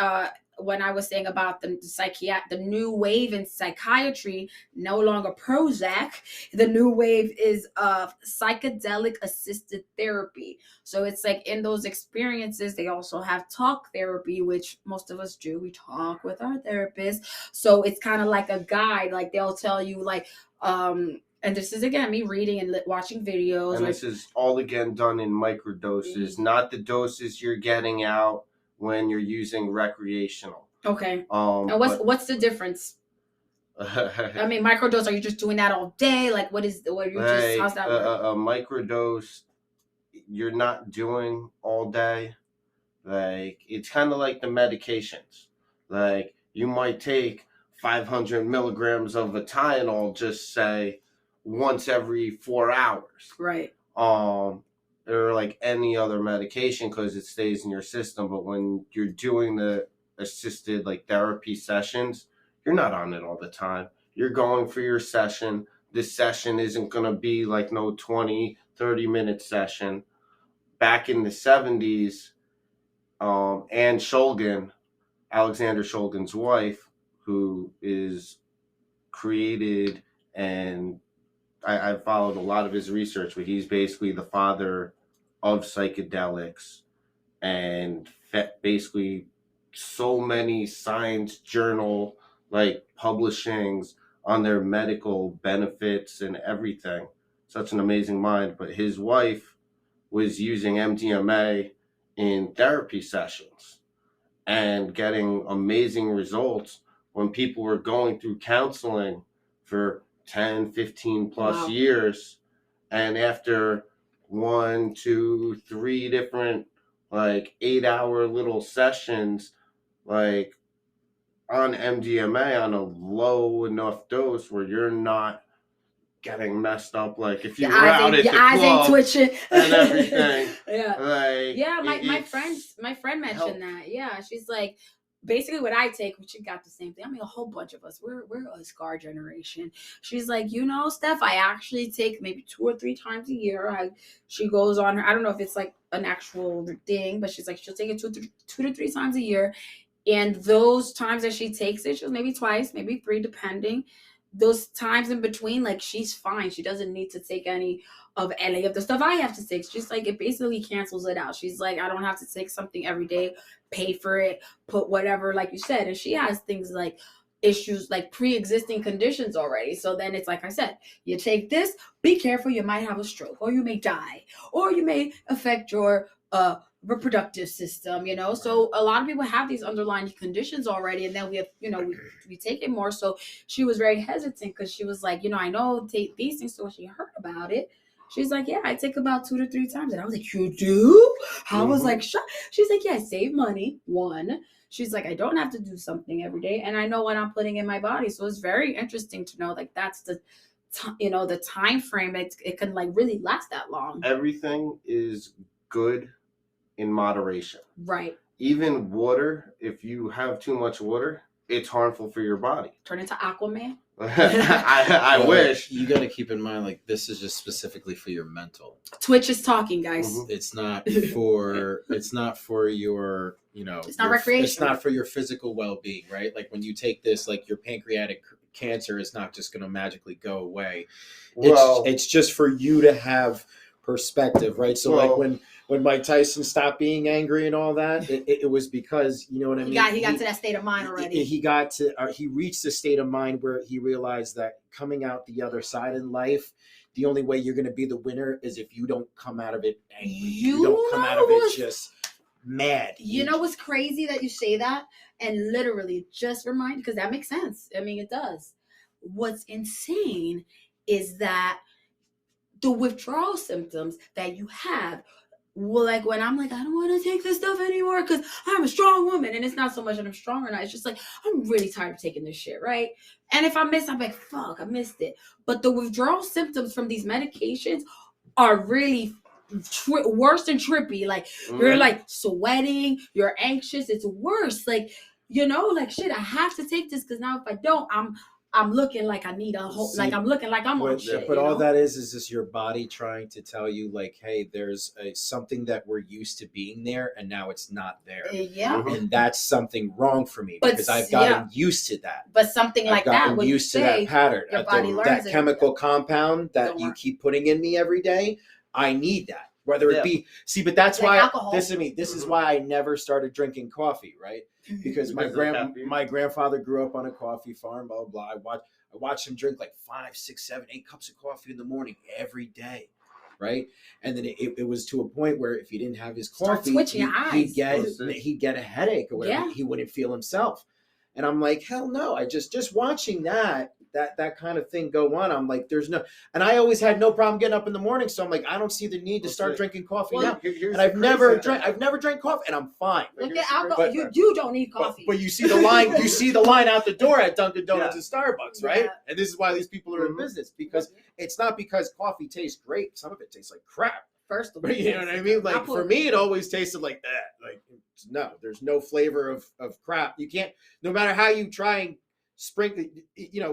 when I was saying about the new wave in psychiatry, no longer Prozac, the new wave is psychedelic assisted therapy. So it's like in those experiences, they also have talk therapy, which most of us do. We talk with our therapist. So it's kind of like a guide. Like they'll tell you like, and this is again me reading and watching videos. And this is all again done in microdoses, not the doses you're getting out when you're using recreational. Okay. And what's the difference? I mean, microdose, are you just doing that all day? Like how's that work? A microdose, you're not doing all day. Like it's kind of like the medications. Like you might take 500 milligrams of a Tylenol, just say once every 4 hours. Right. Or like any other medication, because it stays in your system. But when you're doing the assisted like therapy sessions, you're not on it all the time. You're going for your session. This session isn't going to be like no 20-30 minute session. Back in the 70s, Anne Shulgin, Alexander Shulgin's wife, who is created, and I've followed a lot of his research, but he's basically the father of psychedelics and basically so many science journal like publishings on their medical benefits and everything. Such an amazing mind. But his wife was using MDMA in therapy sessions and getting amazing results when people were going through counseling for 10, 15 plus Wow. years. And after 1, 2, 3 different like 8-hour little sessions, like on MDMA on a low enough dose where you're not getting messed up, like if you were out at the eyes ain't club twitching and everything. Yeah. Like, Yeah, my friend mentioned that. Yeah, she's like, basically what I take, which she got the same thing. I mean, a whole bunch of us, we're a scar generation. She's like, Steph, I actually take maybe 2 or 3 times a year. She goes on her, I don't know if it's like an actual thing, but she's like, she'll take it 2 to 3 times a year. And those times that she takes it, she'll maybe twice, maybe 3, depending. Those times in between, like, she's fine. She doesn't need to take any of the stuff I have to take. She's like, it basically cancels it out. She's like, I don't have to take something every day, pay for it, put whatever, like you said. And she has things like issues, like pre-existing conditions already. So then it's like I said, you take this, be careful, you might have a stroke, or you may die, or you may affect your reproductive system, so a lot of people have these underlying conditions already, and then we have, we take it more. So she was very hesitant because she was like, I know take these things. So when she heard about it, she's like, yeah, I take about 2 to 3 times. And I was like, you do? I was like, she's like, yeah, I save money. One, she's like, I don't have to do something every day, and I know what I'm putting in my body. So it's very interesting to know, like, that's the the time frame. It can like really last that long. Everything is good in moderation. Right. Even water, if you have too much water, it's harmful for your body. Turn into Aquaman. I wish. You got to keep in mind, like, this is just specifically for your mental. Twitch is talking, guys. Mhm. It's not for your, it's not recreational. It's not for your physical well-being, right? Like when you take this, like your pancreatic cancer is not just going to magically go away. Well, it's just for you to have perspective, right? So like when Mike Tyson stopped being angry and all that, it was because, you know what I mean? He got to that state of mind already. He reached a state of mind where he realized that coming out the other side in life, the only way you're going to be the winner is if you don't come out of it angry. You don't come out of it just mad. You know what's crazy that you say that? And literally just remind, because that makes sense. I mean, it does. What's insane is that the withdrawal symptoms that you have, well, like when I'm like, I don't want to take this stuff anymore because I'm a strong woman. And it's not so much that I'm strong or not. It's just like, I'm really tired of taking this shit, right? And if I miss, I'm like, fuck, I missed it. But the withdrawal symptoms from these medications are really worse than trippy. Like, you're like sweating, you're anxious. It's worse. Like, like, shit, I have to take this because now if I don't, I'm looking like I need a whole, like I'm looking like I'm on shit. But all that is just your body trying to tell you, like, hey, there's something that we're used to being there, and now it's not there. Yeah. And that's something wrong for me because I've gotten used to that. But something like that, when used to that pattern, your body learns that chemical compound that you keep putting in me every day, I need that. Whether it be, but that's like why alcohol. This is why I never started drinking coffee, right? Because my grandfather grew up on a coffee farm, blah, blah, blah. I watched him drink like 5, 6, 7, 8 cups of coffee in the morning every day, right? And then it was to a point where if he didn't have his coffee, he'd get a headache or whatever. Yeah. He wouldn't feel himself. And I'm like, hell no. I just watching that kind of thing go on. I'm like, there's no, and I always had no problem getting up in the morning. So I'm like, I don't see the need to start drinking coffee now. And I've never drank coffee, and I'm fine. Look at alcohol. You don't need coffee. But you see the line, out the door at Dunkin' Donuts and Starbucks, right? Yeah. And this is why these people are in business, because it's not because coffee tastes great. Some of it tastes like crap. First of all, you know what I mean? Like for me, it always tasted like that. Like, no, there's no flavor of crap. You can't, no matter how you try and sprinkle,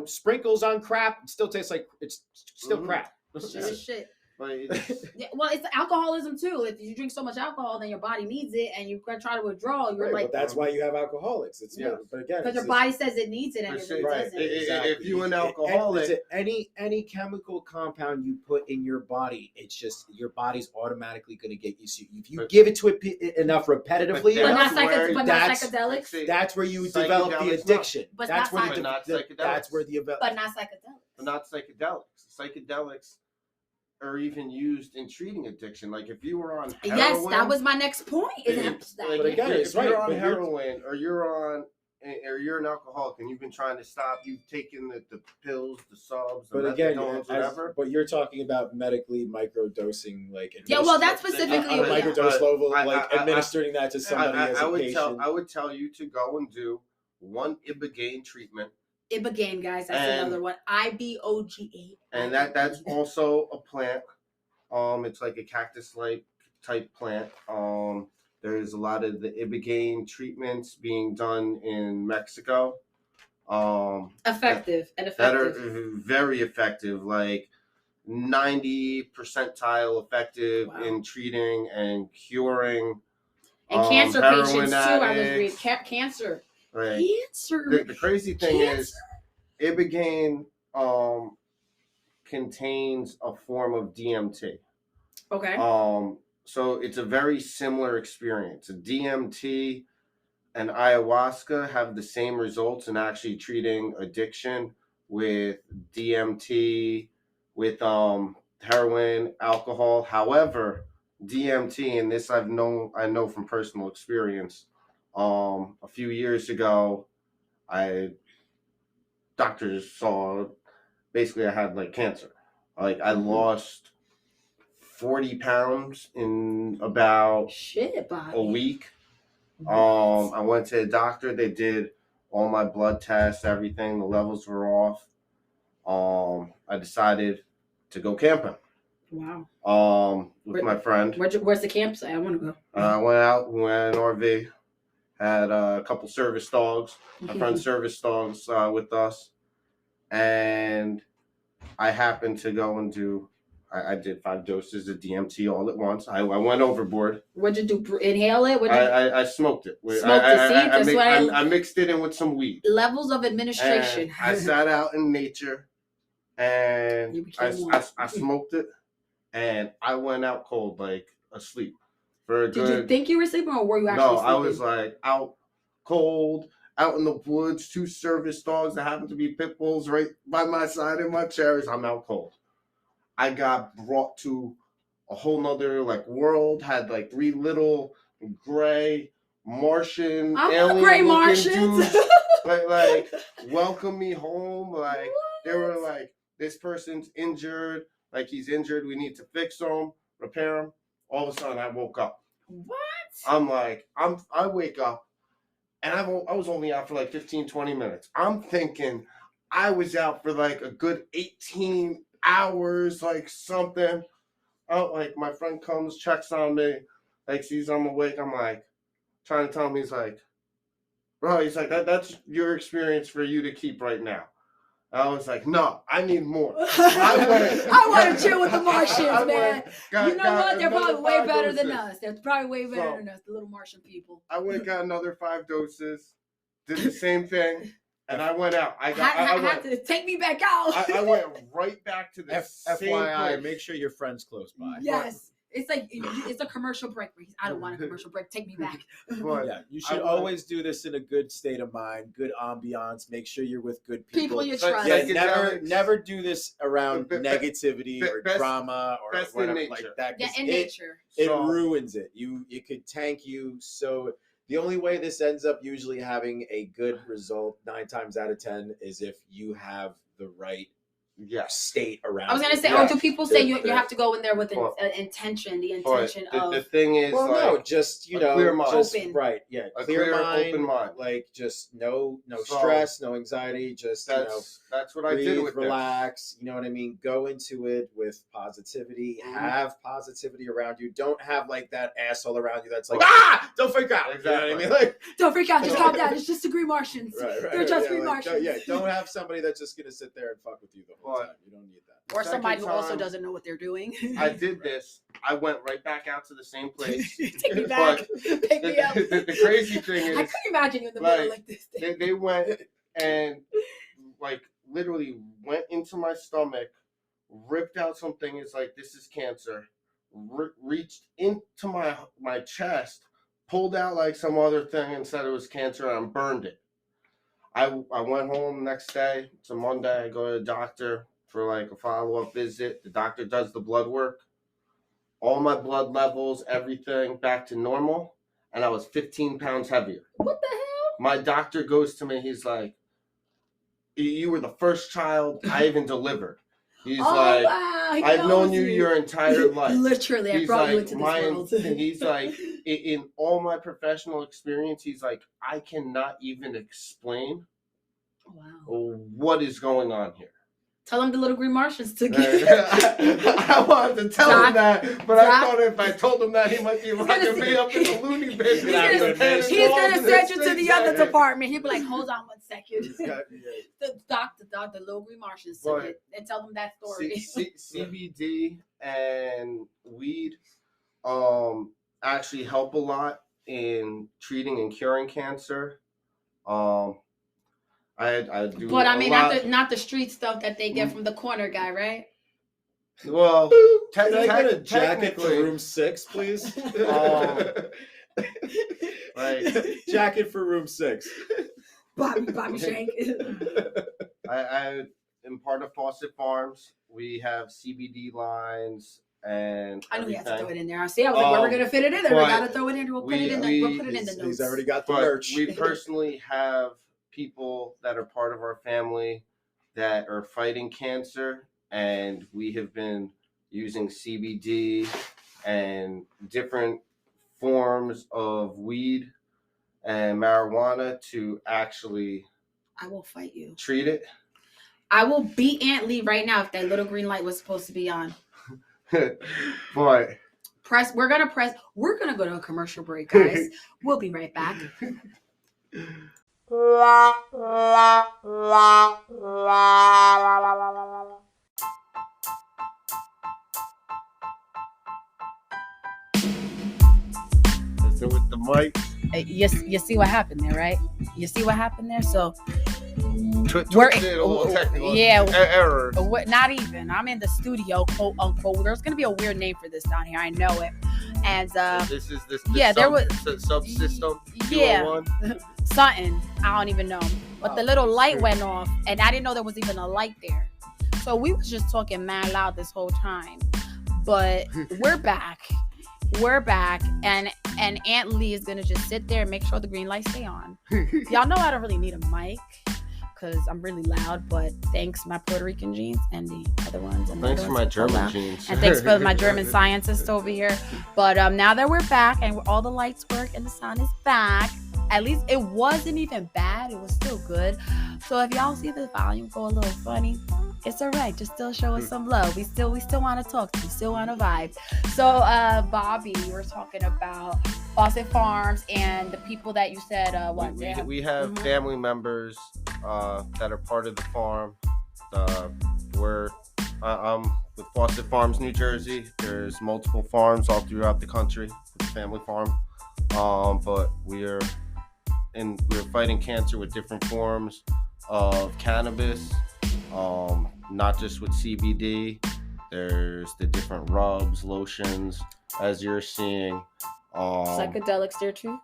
sprinkles on crap, it still tastes like it's still crap. Shit. But it's, Yeah, well, it's alcoholism too. If you drink so much alcohol, then your body needs it, and you try to withdraw. You're Right, like, but that's why you have alcoholics. It's but again, because your body says it needs it, and But it see, really right, doesn't. exactly. if you an alcoholic, any chemical compound you put in your body, it's just your body's automatically going to get used to. If you give it to it enough repetitively, But not, that's psychedelics. that's where you develop the addiction. But That's not where psychedelics. that's where the But not psychedelics. But not psychedelics. Psychedelics are even used in treating addiction. Like if you were on heroin, yes, that was my next point. But again, if you're on heroin or you're an alcoholic and you've been trying to stop, you've taken the pills, the subs, the methadones, whatever. But you're talking about medically microdosing, like well, that's specifically on a microdose level, like administering that to somebody as a patient. I would tell you to go and do one ibogaine treatment. Ibogaine, guys, that's another one. IBOGA. And that's also a plant. It's like a cactus-like type plant. There's a lot of the ibogaine treatments being done in Mexico. Effective. That are very effective, like 90 percentile effective in treating and curing. And cancer patients addicts, too. I was reading cancer. Right. Cancer. The crazy thing is, ibogaine contains a form of DMT. Okay. So it's a very similar experience. DMT and ayahuasca have the same results in actually treating addiction with DMT, with heroin, alcohol. However, DMT, and this I know from personal experience. A few years ago, doctors saw basically I had like cancer. Like I lost 40 pounds in about a week. I went to a doctor. They did all my blood tests, everything. The levels were off. I decided to go camping. Wow. With my friend. Where's the campsite? I want to go. I went out. We went in an RV. Had a couple service dogs. My friend's service dogs with us, and I happened to go and do. I did 5 doses of DMT all at once. I went overboard. What'd you do? Inhale it? I smoked it. I mixed it in with some weed. Levels of administration. And I sat out in nature, and I smoked it, and I went out cold, like asleep. Did you think you were sleeping, or were you actually sleeping? No, I was like out cold, out in the woods, 2 service dogs that happened to be pit bulls right by my side in my chairs. I'm out cold. I got brought to a whole nother like world, had like 3 little gray Martian alien gray Martians dudes, like welcome me home. Like they were like, this person's injured, like he's injured, we need to fix him, repair him. All of a sudden I woke up. What? I'm like, I wake up and I was only out for like 15, 20 minutes. I'm thinking I was out for like a good 18 hours, like something. Like my friend comes, checks on me, like sees I'm awake. I'm like, trying to tell him, he's like, bro, he's like, that's your experience for you to keep right now. I was like, no, I need more. I want to chill with the Martians, man. You know what? They're probably way better than us. They're probably way better than us, the little Martian people. I went got another 5 doses, did the same thing, and I went out. I had to take me back out. I went right back to the same FYI, place. make sure your friend's close by. Yes. It's like, it's a commercial break. I don't want a commercial break. Take me back. But yeah, you should always do this in a good state of mind, good ambiance. Make sure you're with good people. People you trust. Yeah, never do this around negativity or drama or whatever like that. Yeah, in nature. It ruins it. It could tank you. So the only way this ends up usually having a good result 9 times out of 10 is if you have the right state around. I was gonna say, or do people say you have to go in there with an intention? The intention of the thing is, well, like, no, just clear mind, open. Right? Yeah, a clear mind, open mind. Like just no stress, no anxiety. Just that's what breathe, I did with relax. You know what I mean? Go into it with positivity. Have positivity around you. Don't have like that asshole around you that's like don't freak out. Exactly. You know what I mean? Like don't freak out. Just calm down. It's just the green Martians. Right. They're just green Martians. Don't have somebody that's just gonna sit there and fuck with you the whole time. You don't need that. Or somebody who also time doesn't know what they're doing. I did this. I went right back out to the same place. Take me back. Take me out. The crazy thing is, I couldn't imagine you in the middle like this. They went and like literally went into my stomach, ripped out something. It's like, this is cancer. Reached into my chest, pulled out like some other thing and said it was cancer, and burned it. I went home the next day. It's a Monday. I go to the doctor for like a follow-up visit. The doctor does the blood work. All my blood levels, everything back to normal. And I was 15 pounds heavier. What the hell? My doctor goes to me. He's like, you were the first child I even delivered. He's like, wow. I've known you your entire life. Literally, I brought you into this world. He's like, in all my professional experience, he's like, I cannot even explain what is going on here. Tell him the little green Martians took it. I wanted to tell him that, but I thought if I told him that, he might be locking me up in the loony bin. He's going to send you to the other department. He'll be like, hold on 1 second. The little green Martians took it, and tell them that story. CBD and weed actually help a lot in treating and curing cancer. I do, but I mean, not the street stuff that they get from the corner guy, right? Well, can I get a jacket for room 6, please? Jacket for room 6. Bobby Schenk. I am part of Fawcett Farms. We have CBD lines and I knew we had to throw it in there. I was like, where we're gonna fit it in there? We gotta throw it in. We'll put it in the notes. He's already got the merch. We personally have people that are part of our family that are fighting cancer, and we have been using CBD and different forms of weed and marijuana to actually I will fight you. Treat it. I will beat Aunt Lee right now if that little green light was supposed to be on. Boy. We're gonna go to a commercial break, guys. We'll be right back. With the mic. You see what happened there, right? You see what happened there? So we're a little technical error. Not even. I'm in the studio, quote unquote. There's gonna be a weird name for this down here. I know it. And this there was subsystem. Yeah, something I don't even know. But the little light went off, and I didn't know there was even a light there. So we was just talking mad loud this whole time. But we're back. We're back, and Aunt Lee is gonna just sit there and make sure the green lights stay on. Y'all know I don't really need a mic because I'm really loud, but thanks my Puerto Rican genes and the other ones. And thanks for my German genes. And thanks for my German scientist over here. But now that we're back and all the lights work and the sun is back, at least it wasn't even bad. It was still good. So if y'all see the volume go a little funny, it's all right. Just still show us some love. We still want to talk to you. Still want to vibe. So, Bobby, you were talking about Fawcett Farms and the people that you said we have family members that are part of the farm. I'm with Fawcett Farms, New Jersey. There's multiple farms all throughout the country with the family farm. But we're fighting cancer with different forms of cannabis. Not just with CBD. There's the different rubs, lotions, as you're seeing. Psychedelics there too?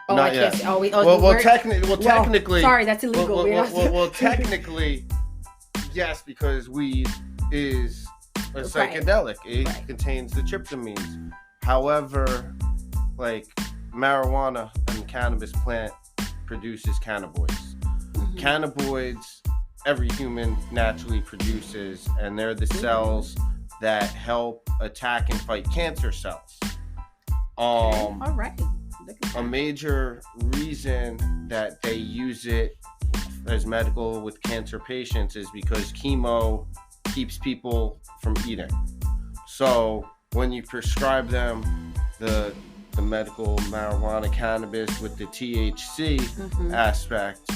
Oh, not yet. Technically. Sorry, that's illegal. Well, technically, yes, because weed is a psychedelic. It contains the tryptamines. However, like marijuana and the cannabis plant produces cannabinoids. Cannabinoids, every human naturally produces, and they're the cells that help attack and fight cancer cells. All right. A major reason that they use it as medical with cancer patients is because chemo keeps people from eating. So when you prescribe them the medical marijuana cannabis with the THC aspect,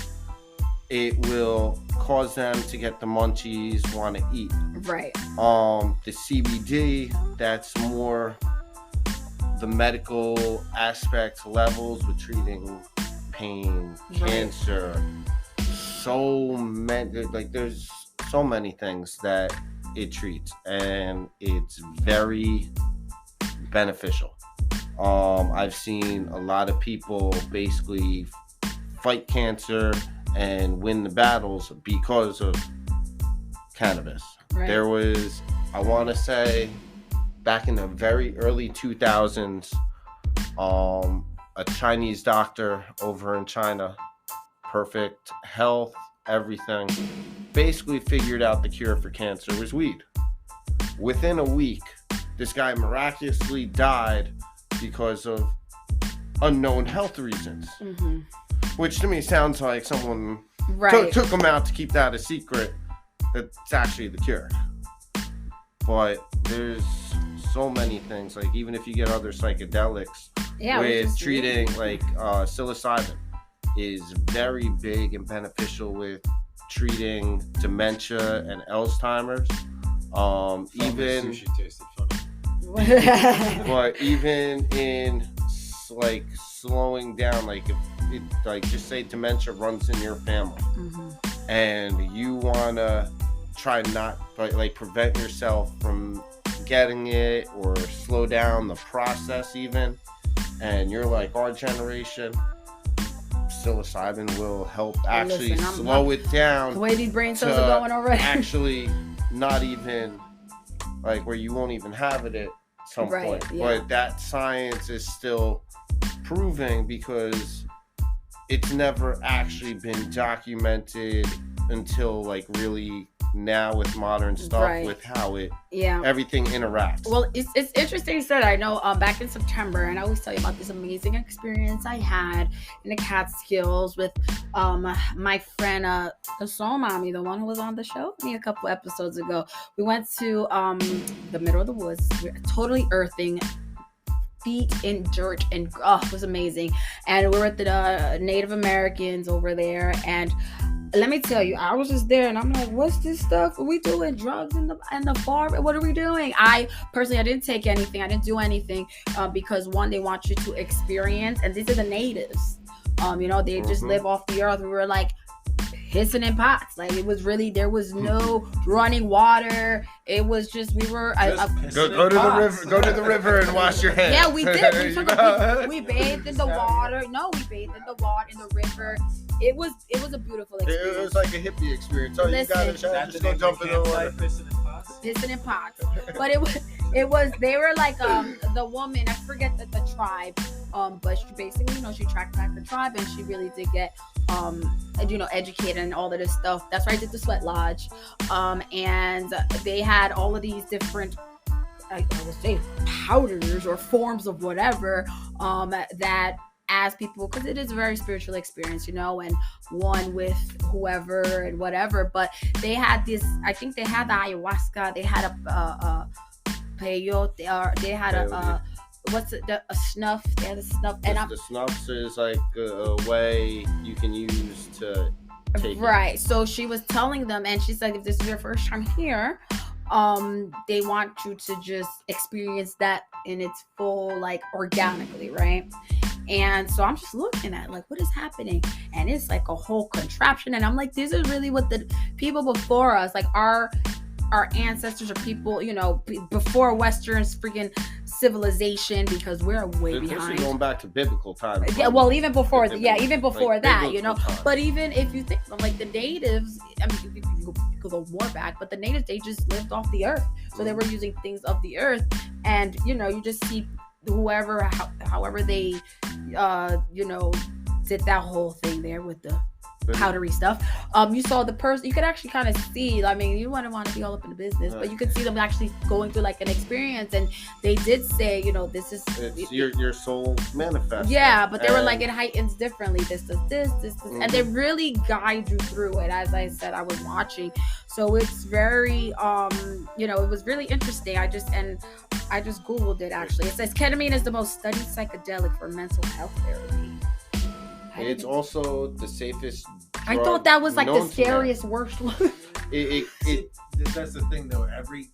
it will cause them to get the munchies, want to eat. Right. The CBD, that's more the medical aspect levels with treating pain, cancer, so many, like there's so many things that it treats, and it's very beneficial. I've seen a lot of people basically fight cancer and win the battles because of cannabis. Right. There was, I want to say, back in the very early 2000s, a Chinese doctor over in China, perfect health, everything, basically figured out the cure for cancer was weed. Within a week, this guy miraculously died because of unknown health reasons. Mm-hmm. Which to me sounds like someone took him out to keep that a secret. That's actually the cure. But there's so many things, like even if you get other psychedelics, with treating like psilocybin is very big and beneficial with treating dementia and Alzheimer's. Even sushi tasted funny. But even in like slowing down, like if it, like just say dementia runs in your family, and you wanna try not like prevent yourself from getting it or slow down the process even, and you're like our generation, psilocybin will help actually slow it down. The way these brain cells are going already. Actually, not even like where you won't even have it at some point. Yeah. But that science is still proving, because it's never actually been documented until like really now with modern stuff, with how it everything interacts. Well, it's interesting you said. I know back in September, and I always tell you about this amazing experience I had in the Catskills with my friend the Soul Mommy, the one who was on the show a couple episodes ago. We went to the middle of the woods. We're totally earthing, feet in dirt, and it was amazing. And we were at the Native Americans over there, and let me tell you, I was just there and I'm like, what's this stuff? Are we doing drugs in the farm? What are we doing? I didn't take anything. I didn't do anything because one, they want you to experience, and these are the natives. They just live off the earth. We were like hissing in pots. Like it was really, there was no running water. It was just, we were go to the river. Go to the river and wash your hands. Yeah, we did. We bathed in the water. No, we bathed in the water, in the river. It was a beautiful experience. It was like a hippie experience. Oh, you got to just go jump in the water. Pissing in pots. But it was. They were like the woman. I forget the tribe. But she basically, she tracked back the tribe, and she really did get educated and all of this stuff. That's why I did the sweat lodge. And they had all of these different, I would say, powders or forms of whatever that, as people, because it is a very spiritual experience, and one with whoever and whatever. But they had this, I think they had the ayahuasca, they had a peyote, they had a snuff. They had a snuff, and the snuffs is like a way you can use to take it. So she was telling them, and she said, if this is your first time here, they want you to just experience that in its full, like, organically, right? And so I'm just looking at, like, what is happening? And it's like a whole contraption. And I'm like, this is really what the people before us, like our ancestors or people, before Western's freaking civilization, because we're way behind. Going back to biblical times. Yeah, well, even before that, Time. But even if you think of, like, the natives, I mean, you could go more back, but the natives, they just lived off the earth. So they were using things of the earth. And, you just see however they, did that whole thing there with the powdery stuff. You saw the person, you could actually kind of see, I mean, you wouldn't want to be all up in the business, but you could see them actually going through like an experience, and they did say, this is your soul manifests. Yeah, but they were like, it heightens differently. This does this, and they really guide you through it. As I said, I was watching, so it's very, it was really interesting. I just Googled it actually. It says ketamine is the most studied psychedelic for mental health therapy. It's also the safest I thought that was like the known to man. scariest, worst one. That's the thing though. Every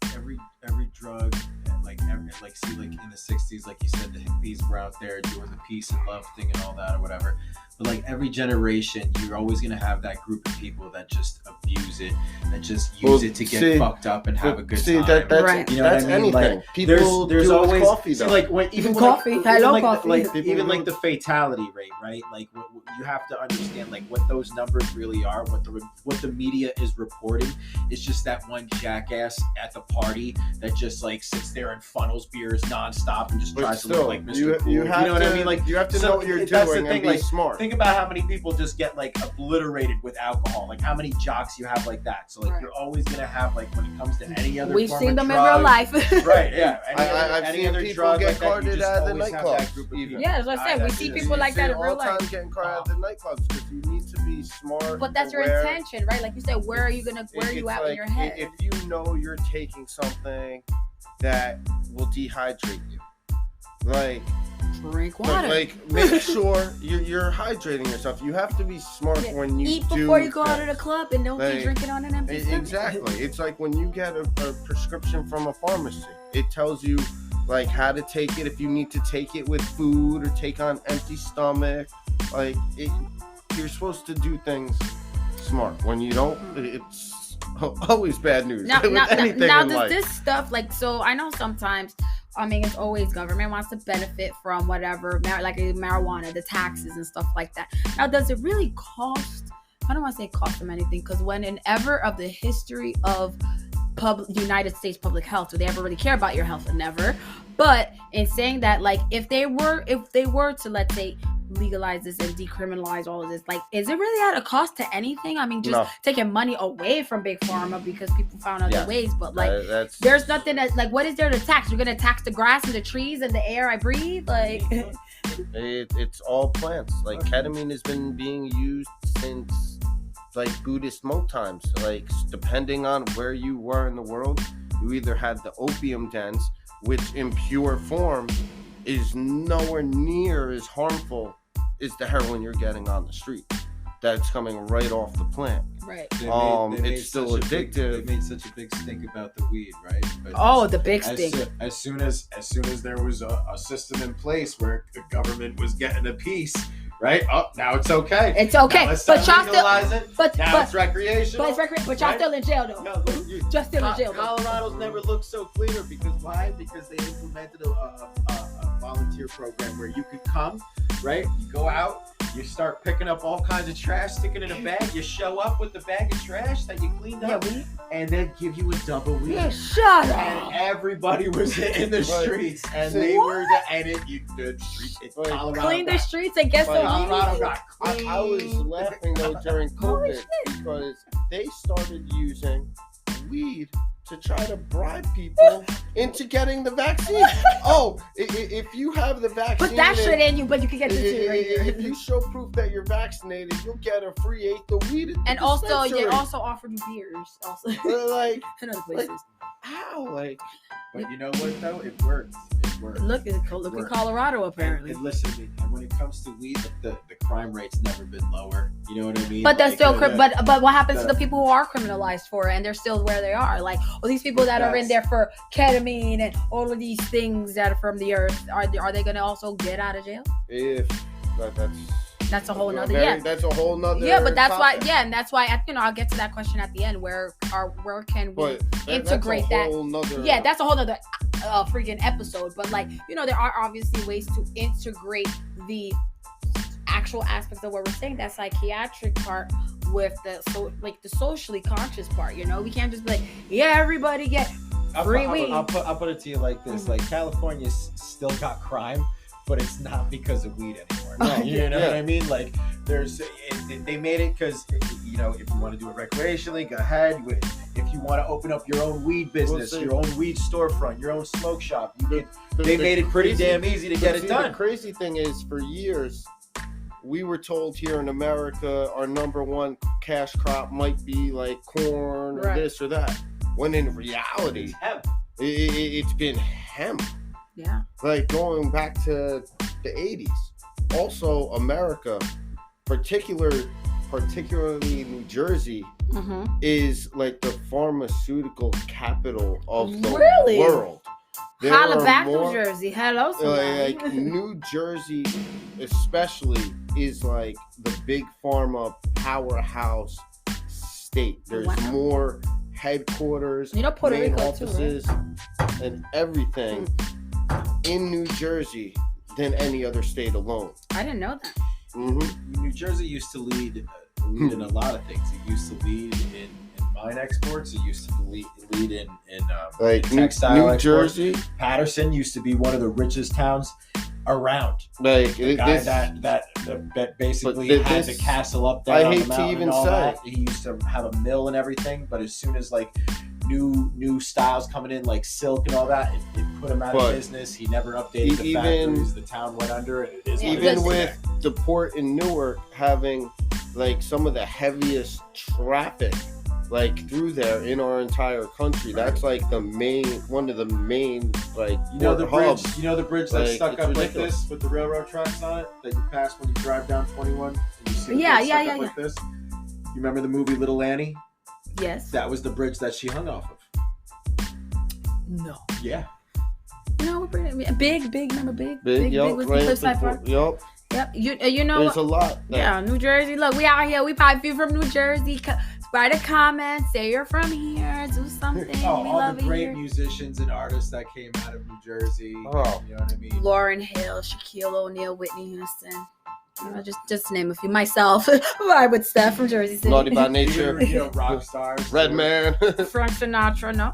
drug, like in the 60s, like you said, the hippies were out there doing the peace and love thing and all that or whatever. But like every generation, you're always gonna have that group of people that just abuse it, that just use it to get fucked up and have a good time. That's, right. You know that's what I mean? Anything. Like, People there's do always coffee though. like when even coffee. Like, Coffee. Even like the fatality rate, right? Like what you have to understand, like what those numbers really are, what the media is reporting. It's just that one jackass at the party that just like sits there and funnels beers nonstop and just tries to look like Mr. Cool. You know what I mean? Like you have to know what you're doing and be smart. Think about how many people just get like obliterated with alcohol. Like how many jocks you have like that. So like you're always gonna have like when it comes to any other. We've form seen of them drug, in real life. Right? Yeah. I've seen other people drug get like that, carded at the nightclubs. Yeah, as I said, we see people like that in real life. All the time getting carded at the nightclubs because you need to be smart. But that's your intention, right? Like you said, where are you at in your head? If you know you're taking something that will dehydrate you, like drink water. Like make sure you're hydrating yourself. You have to be smart when you eat before you go out of the club and don't be drinking on an empty stomach. Exactly. It's like when you get a prescription from a pharmacy. It tells you like how to take it, if you need to take it with food or take on empty stomach. Like you're supposed to do things smart. When you don't, it's always bad news. Now does this stuff like, so I know sometimes, I mean, it's always government wants to benefit from whatever, like marijuana, the taxes and stuff like that. Now, does it really cost? I don't want to say cost them anything, because whenever of the history of United States public health, do they ever really care about your health? Never. But in saying that, like, if they were to, let's say, legalize this and decriminalize all of this, like, is it really at a cost to anything? I mean, just taking money away from big pharma because people found other ways, but like there's nothing that, like, what is there to tax? You're gonna tax the grass and the trees and the air I breathe? Like it's all plants. Like ketamine has been being used since like Buddhist monk times. Like depending on where you were in the world, you either had the opium dens, which in pure form is nowhere near as harmful as the heroin you're getting on the street. That's coming right off the plant. Right. It's still addictive. They made such a big stink about the weed, right? But the big stink. As soon as there was a system in place where the government was getting a piece, right? Oh, now it's okay. It's okay. Now but y'all still, it's recreational. But it's recreational. But y'all still in jail though. No, look, just still in jail. Colorado's never looked so cleaner because why? Because they implemented a volunteer program where you could come, right? You go out, you start picking up all kinds of trash, sticking in a bag. You show up with the bag of trash that you cleaned up, and then give you a double weed. Yeah, shut up. And everybody was in the streets, and they were the streets. Clean the streets and get some Colorado got clean. I was laughing though during COVID because they started using weed to try to bribe people into getting the vaccine. If you have the vaccine, put that shit in you, but you can get this shit right here. If you show proof that you're vaccinated, you'll get a free eighth of weed. And also, they also offered you beers. Also, like in other places. How? Like, but you know what though? It works. Look at Colorado apparently. And listen to me. And when it comes to weed, the crime rate's never been lower. You know what I mean? But that's still but what happens to the people who are criminalized for it and they're still where they are? Like all these people that are in there for ketamine and all of these things that are from the earth, are they gonna also get out of jail? That's a whole nother That's a whole nother but that's topic. and that's why I'll get to that question at the end. Where can we integrate that? That's a whole nother freaking episode. But like, there are obviously ways to integrate the actual aspects of what we're saying, that psychiatric part with the socially conscious part. We can't just be like, everybody get free weed. I'll put it to you like this: like California's still got crime, but it's not because of weed anymore. You know what I mean? Like they made it because if you want to do it recreationally, go ahead. If you want to open up your own weed business, your own weed storefront, your own smoke shop, they made it pretty damn easy to get it done. The crazy thing is, for years, we were told here in America our number one cash crop might be like corn or this or that. When in reality, it's been hemp. Yeah. Like going back to the 80s. Also, America, particular particularly New Jersey, is like the pharmaceutical capital of the world. Holla back, New Jersey. Hello, somebody. Like New Jersey, especially, is like the big pharma powerhouse state. There's more headquarters, Puerto main Rico offices, too, right? and everything in New Jersey than any other state alone. I didn't know that. New Jersey used to lead in a lot of things. It used to lead in mine exports. It used to lead in like textile New exports. Jersey. Patterson used to be one of the richest towns around. Like the guy that basically had the castle up there. I hate to even say that. He used to have a mill and everything, but as soon as like new styles coming in like silk and all that, it put him out of business. He never updated the factories. The town went under, and it is even with the port in Newark having like some of the heaviest traffic like through there in our entire country. That's like one of the main like the hubs. bridge. You know the bridge that's stuck up like this with the railroad tracks on it that you pass when you drive down 21. And you see like this. You remember the movie Little Annie? Yes. That was the bridge that she hung off of. No. Yeah. Big. Remember big? Big. Yep. Was the first side. Yep. Yep. You know. There's a lot. Yeah. New Jersey. Look, we out here. We probably from New Jersey. Write a comment. Say you're from here. Do something. We all love the great here. musicians and artists that came out of New Jersey. Oh. You know what I mean? Lauryn Hill, Shaquille O'Neal, Whitney Houston. Just to name a few. Myself, I would Steph from Jersey City. Naughty by Nature. Rock stars. Redman. Frank Sinatra, no.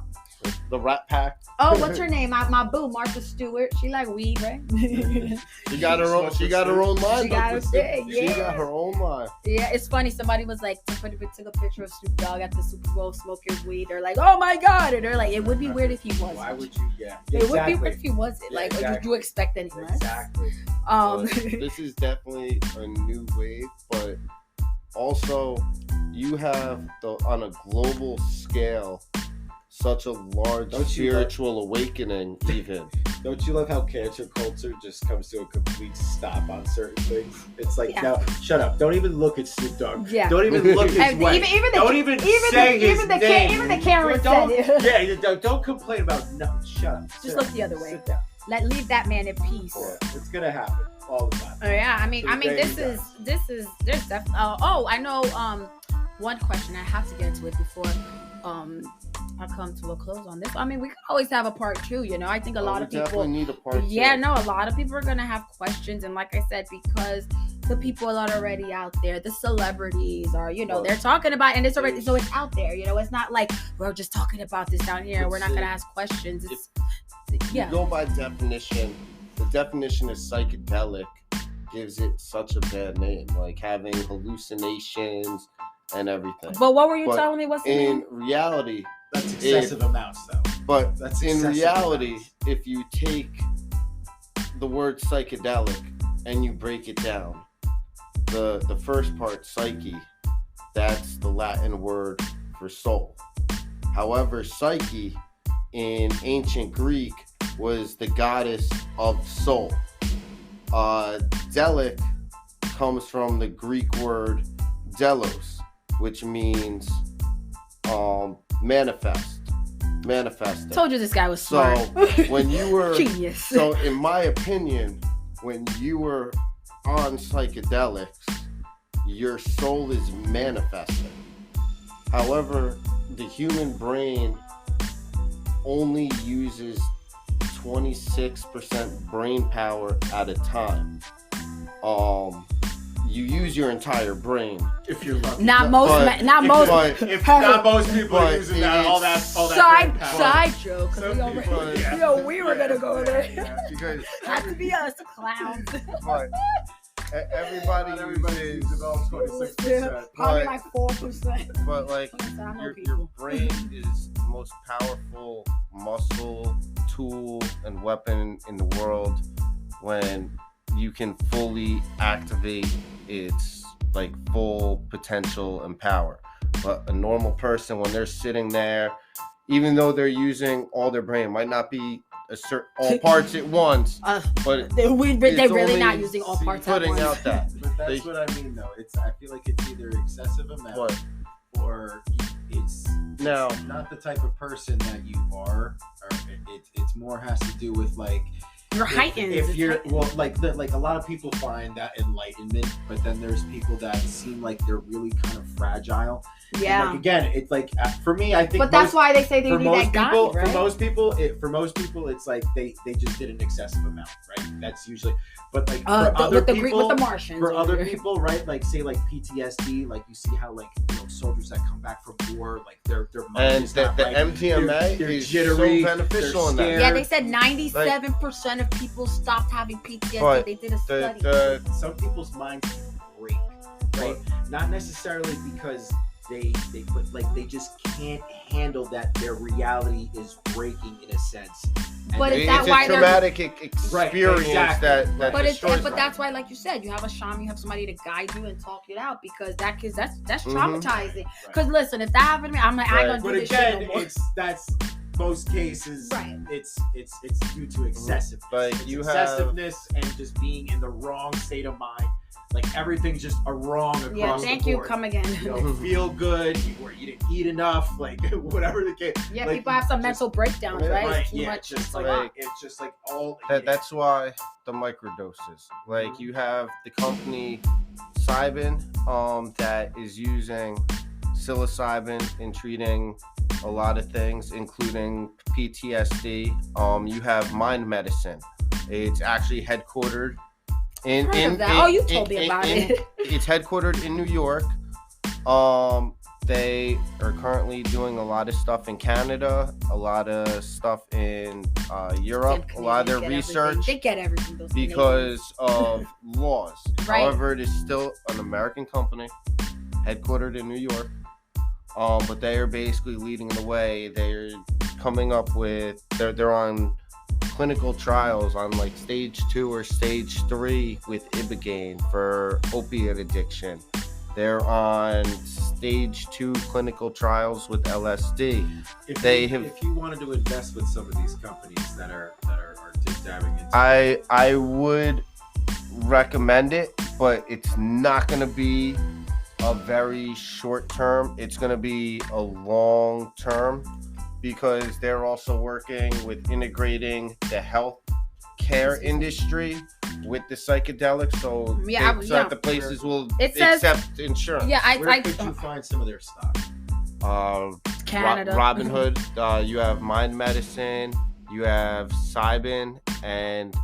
The Rat Pack. Oh, what's her name? My boo, Martha Stewart. She like weed, right? She got her own. She got her own line. She got her thing. She got her own line. Yeah, it's funny. Somebody was like, took a picture of Snoop Dogg at the Super Bowl smoking weed. They're like, oh my god, and they're like, it would be weird if he wasn't. Why would you? Yeah, it would be weird if he wasn't. Yeah, like, would you expect any less? Exactly. This is definitely a new wave, but also you have on a global scale such a large spiritual awakening. Even don't you love how cancel culture just comes to a complete stop on certain things? It's like, no, shut up. Don't even look at Snoop Dogg. Yeah. Don't even look his way. Even the Karen said it. Yeah, don't complain about no. Shut up. Just look the other way. Leave that man in peace. Yeah, it's gonna happen all the time. Oh yeah, I mean, there's definitely. I know. One question I have to get to it before I come to a close on this. I mean, we could always have a part 2. You know, I think a lot of people definitely need a part 2. Yeah, no, a lot of people are gonna have questions, and like I said, because the people are already out there, the celebrities are, they're talking about, and it's already, so it's out there. It's not like we're just talking about this down here. We're not gonna ask questions. You go by definition. The definition is psychedelic gives it such a bad name, like having hallucinations and everything. But what were you telling me? What's the name? In reality, that's excessive amounts, though. But that's in reality, if you take the word psychedelic and you break it down, the first part, psyche, that's the Latin word for soul. However, Psyche in ancient Greek was the goddess of soul. Delic comes from the Greek word delos, which means manifesting. Told you this guy was smart. So when you were genius. So in my opinion, when you were on psychedelics, your soul is manifesting. However, the human brain only uses 26% brain power at a time. You use your entire brain if you're lucky. Not most people are using all that side joke. We were gonna go there. Because has to be us, clowns. But everybody uses about 26%. Probably like 4%. But like your brain is the most powerful muscle, tool, and weapon in the world when you can fully activate its like full potential and power. But a normal person, when they're sitting there, even though they're using all their brain, might not be all parts at once. But they're really only not using all parts at putting once. out that. But that's what I mean, though. I feel like it's either excessive amount or it's not the type of person that you are. Or it's more has to do with like. You're heightened. If you're like a lot of people find that enlightenment, but then there's people that seem like they're really kind of fragile. Yeah. And like again, it's like for me, I think. But that's why they say they need that guy, right? For most people, it's like they just did an excessive amount, right? That's usually. But like for other people, with the Martians. For other people, right? Like say like PTSD, like you see how like soldiers that come back from war, like their mind and is the not right. MDMA they're is jittery, so beneficial in that. Yeah, they said 97% of people stopped having PTSD. But they did a study. Some people's minds break, right? Not necessarily because they just can't handle that their reality is breaking in a sense. But is it's that why a traumatic experience that but that's why, like you said, you have a shaman, you have somebody to guide you and talk it out, because that's traumatizing. Because listen, if that happened to me, I'm like, I ain't gonna do this shit no more. That's most cases. Right. It's due to excessive. Like excessiveness and just being in the wrong state of mind. Like everything's just a wrong across the board. Thank you. Come again. You don't feel good. You didn't eat enough. Like whatever the case. Yeah, like, people have some mental breakdowns, right? Too much. Just like it's just like all. That's why the microdoses. Like you have the company Cybin, that is using psilocybin in treating a lot of things, including PTSD. You have Mind Medicine. It's actually headquartered. You told me about it. It's headquartered in New York. They are currently doing a lot of stuff in Canada, a lot of stuff in Europe, a lot of their research. They get everything because of laws. Right. However, it is still an American company, headquartered in New York. But they are basically leading the way. They're coming up with. They're on clinical trials on like stage 2 or stage 3 with Ibogaine for opiate addiction. They're on stage 2 clinical trials with LSD. If you wanted to invest with some of these companies that are dabbing into, I would recommend it, but it's not going to be a very short term. It's going to be a long term, because they're also working with integrating the health care industry with the psychedelics, so that the places will accept insurance. Yeah, where could you find some of their stock? Canada, Robinhood. You have Mind Medicine, you have Cybin, and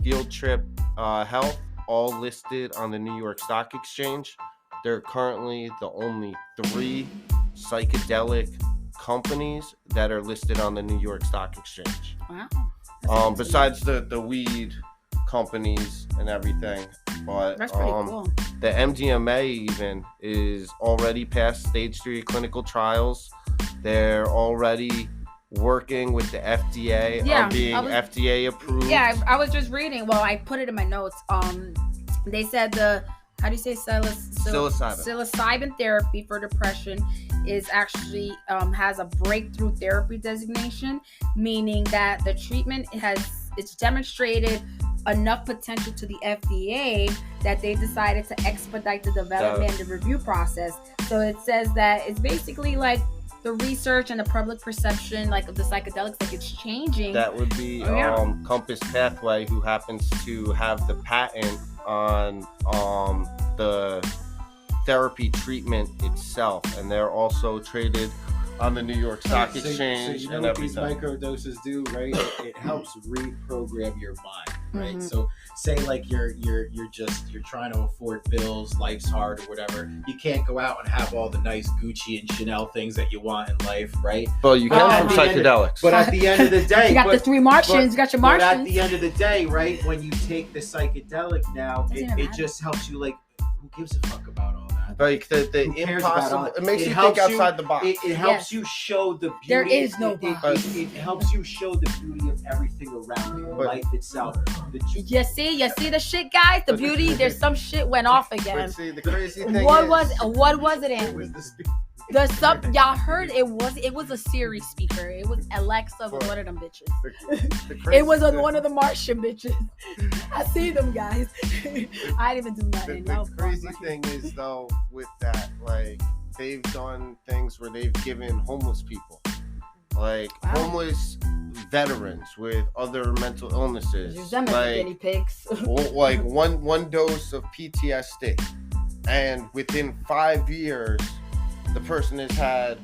Field Trip Health, all listed on the New York Stock Exchange. They're currently the only 3 psychedelic companies that are listed on the New York Stock Exchange. Wow. Besides the weed companies and everything, but that's pretty cool. The MDMA even is already past stage 3 clinical trials. They're already working with the FDA on being FDA approved. Yeah, I was just reading. Well, I put it in my notes. They said how do you say psilocybin therapy for depression is actually has a breakthrough therapy designation, meaning that the treatment it's demonstrated enough potential to the FDA that they decided to expedite the development and the review process. So it says that it's basically like the research and the public perception like of the psychedelics, like it's changing. That would be Compass Pathway, who happens to have the patent on the therapy treatment itself, and they're also traded on the New York Stock Exchange. So you know what these microdoses do, right? It helps reprogram your mind, right? Mm-hmm. So say like you're trying to afford bills, life's hard or whatever. You can't go out and have all the nice Gucci and Chanel things that you want in life, right? Well, you can from psychedelics. But at the end of the day, you got the 3 Martians. You got your Martians. But at the end of the day, right? When you take the psychedelic now, it just helps you. Like, who gives a fuck about all that? Like the impossible. It makes you think outside the box. It helps you show the beauty. There is no box. It helps you show the beauty of everything around you, life itself. You see the shit, guys. The beauty. There's some shit went off again. But see, the crazy thing what was it in? There's some y'all heard it was a Siri speaker. It was Alexa with one of them bitches. It was one of the Martian bitches. I see them guys. I didn't even do nothing. The crazy thing is though with that, like they've done things where they've given homeless people, like homeless veterans with other mental illnesses, use them as like guinea pigs. like one dose of PTSD, and within 5 years, the person has had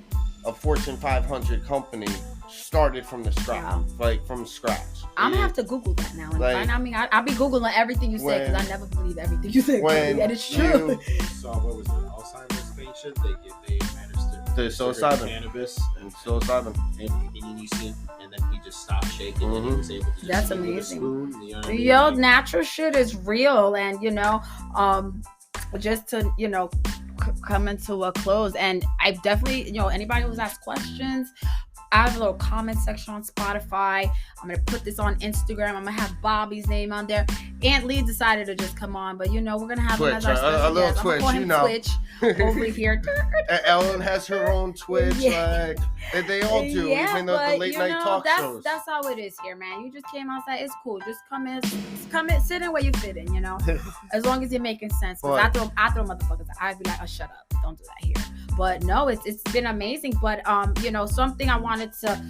a Fortune 500 company started from the scratch, like from scratch. I'm gonna have to Google that now and find. I mean, I'll be Googling everything you say because I never believe everything you say, and it's true. So what was the Alzheimer's patient? They administered the psilocybin, cannabis, and psilocybin, and you see, and then he just stopped shaking, and he was able to. That's just amazing. With a spoon, you know what I mean? Yo, natural shit is real, and just to come into a close, and I definitely anybody who's asked questions, I have a little comment section on Spotify. I'm gonna put this on Instagram. I'm gonna have Bobby's name on there. Aunt Lee decided to just come on, but we're gonna have Twitch, him as our special a little guest. Twitch, Twitch over here. Ellen has her own Twitch, like they all do, even though the late night talk shows. That's how it is here, man. You just came outside, it's cool. Just come in, sit in where you fit in, as long as you're making sense. Because I throw motherfuckers. I'd be like, oh, shut up, don't do that here. But no, it's been amazing. But something I wanted to,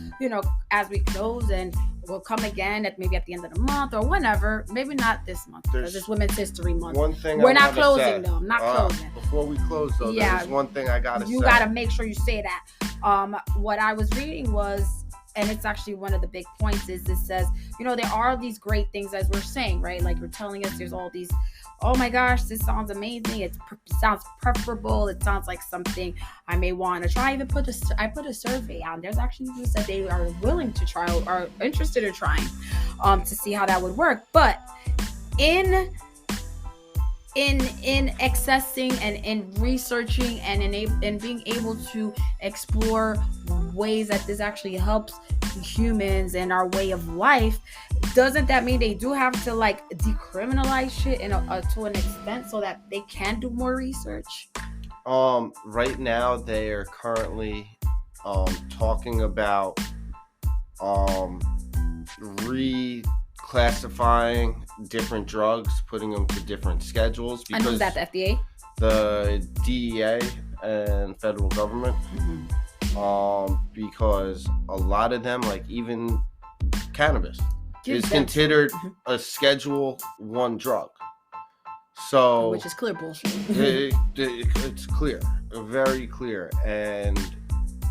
as we close, and we'll come again maybe at the end of the month or whenever. Maybe not this month because it's Women's History Month. One thing we're not closing though. I'm not closing. Before we close though, there's one thing I gotta say. You gotta make sure you say that. What I was reading was, and it's actually one of the big points, is it says, there are these great things as we're saying, right? Like you're telling us there's all these, oh my gosh, this sounds amazing. It sounds preferable. It sounds like something I may want to try. I put a survey out. There's actually people said they are willing to try or are interested in trying to see how that would work. But in accessing and in researching and in being able to explore ways that this actually helps humans and our way of life, doesn't that mean they do have to decriminalize shit to an extent so that they can do more research? Right now they are currently talking about reclassifying different drugs, putting them to different schedules. And who's that, the FDA? The DEA and federal government. Because a lot of them, like even cannabis, is considered a Schedule 1 drug. So, which is clear bullshit. It's clear, very clear, and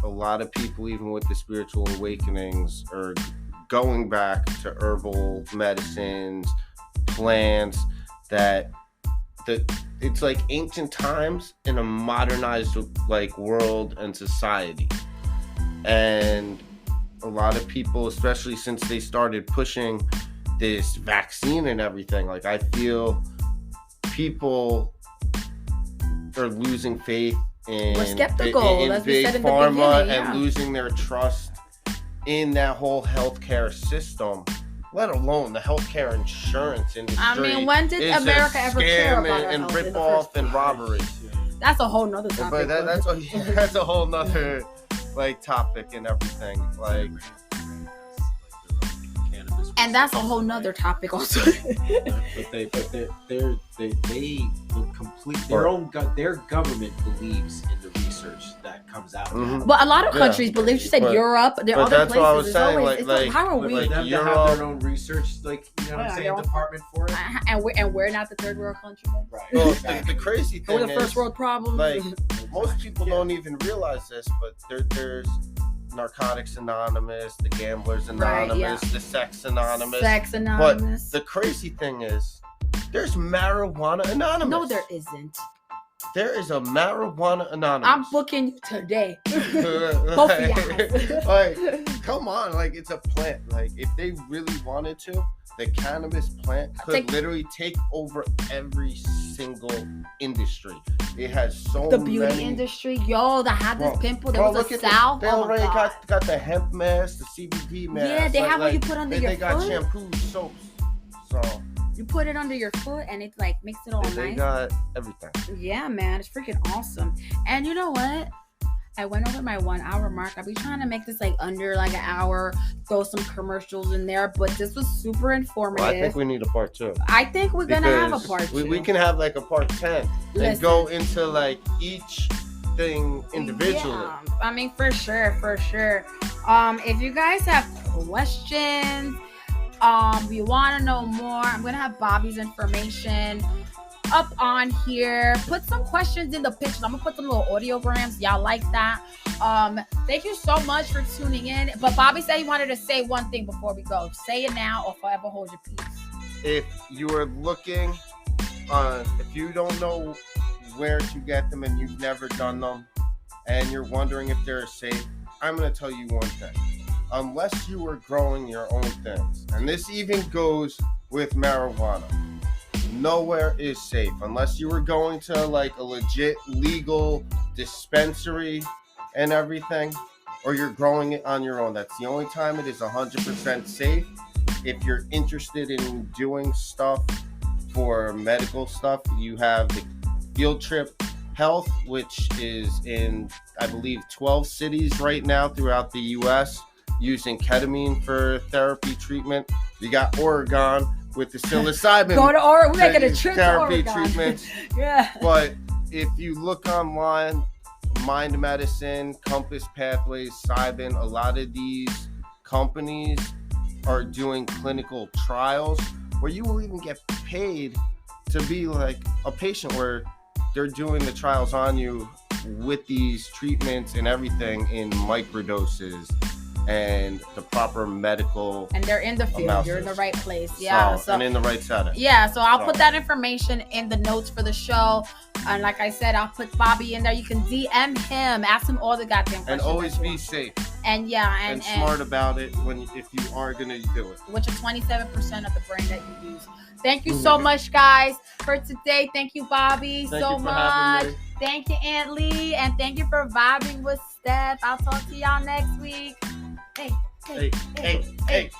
a lot of people, even with the spiritual awakenings, are going back to herbal medicines, plants, it's like ancient times in a modernized world and society. And a lot of people, especially since they started pushing this vaccine and everything, I feel people are losing faith in, we're skeptical, in big pharma and losing their trust in that whole healthcare system, let alone the healthcare insurance industry. I mean, when did America ever care about our and health rip off and robbery? That's a whole nother topic. But that's a whole nother topic and everything. And that's a whole nother topic also. but they will complete their government believes in the research that comes out. Mm-hmm. But a lot of countries believe. You said Europe, there are other places. What I was saying, how are we? They have to have their own research, department for it. And we're not the third world country. Right. Well, the crazy thing we're the first world problems. Most people don't even realize this, but there's Narcotics Anonymous, the Gamblers Anonymous, the Sex Anonymous. But the crazy thing is, there's Marijuana Anonymous. No, there isn't. There is a Marijuana Anonymous. I'm booking you today. Both of you guys. Come on, it's a plant. If they really wanted to, the cannabis plant could literally take over every single industry. It has the beauty industry. Yo, that had this pimple. There was a salve. They already got the hemp mask, the CBD mask. Yeah, they have what you put under your foot. They got shampoos, soaps. So you put it under your foot and it makes it all nice. They got everything. Yeah, man, it's freaking awesome. And you know what? I went over my 1 hour mark. I'll be trying to make this like under like an hour, throw some commercials in there, but this was super informative. Well, I think we need a part 2. I think we're going to have a part 2. We can have like a part 10 and go into like each thing individually. Yeah, I mean, for sure. If you guys have questions, you want to know more, I'm going to have Bobby's information up on here. Put some questions in the pictures. I'm gonna put some little audiograms. Y'all like that? Thank you so much for tuning in. But Bobby said he wanted to say one thing before we go. Say it now or forever hold your peace. If you are looking if you don't know where to get them and you've never done them and you're wondering if they're safe, I'm gonna tell you one thing. Unless you are growing your own things, and this even goes with marijuana, nowhere is safe unless you were going to like a legit legal dispensary and everything, or you're growing it on your own. That's the only time it is 100% safe. If you're interested in doing stuff for medical stuff, you have the Field Trip Health, which is in, I believe, 12 cities right now throughout the U.S. using ketamine for therapy treatment. You got Oregon with the psilocybin. Go to Oregon. We're making a trip therapy to Oregon. Treatments. Yeah. But if you look online, Mind Medicine, Compass Pathways, Cybin, a lot of these companies are doing clinical trials where you will even get paid to be like a patient, where they're doing the trials on you with these treatments and everything in microdoses and the proper medical, and they're in the field. amounts. You're in the right place. Yeah. So, and in the right setting. Yeah, so I'll put that information in the notes for the show. And like I said, I'll put Bobby in there. You can DM him, ask him all the goddamn questions. And always be safe. And yeah, and smart about it if you are gonna do it. Which is 27% of the brain that you use. Thank you so much, guys, for today. Thank you, Bobby, so much. Thank you, Aunt Lee, and thank you for vibing with Steph. I'll talk to y'all next week. Hey. Hey.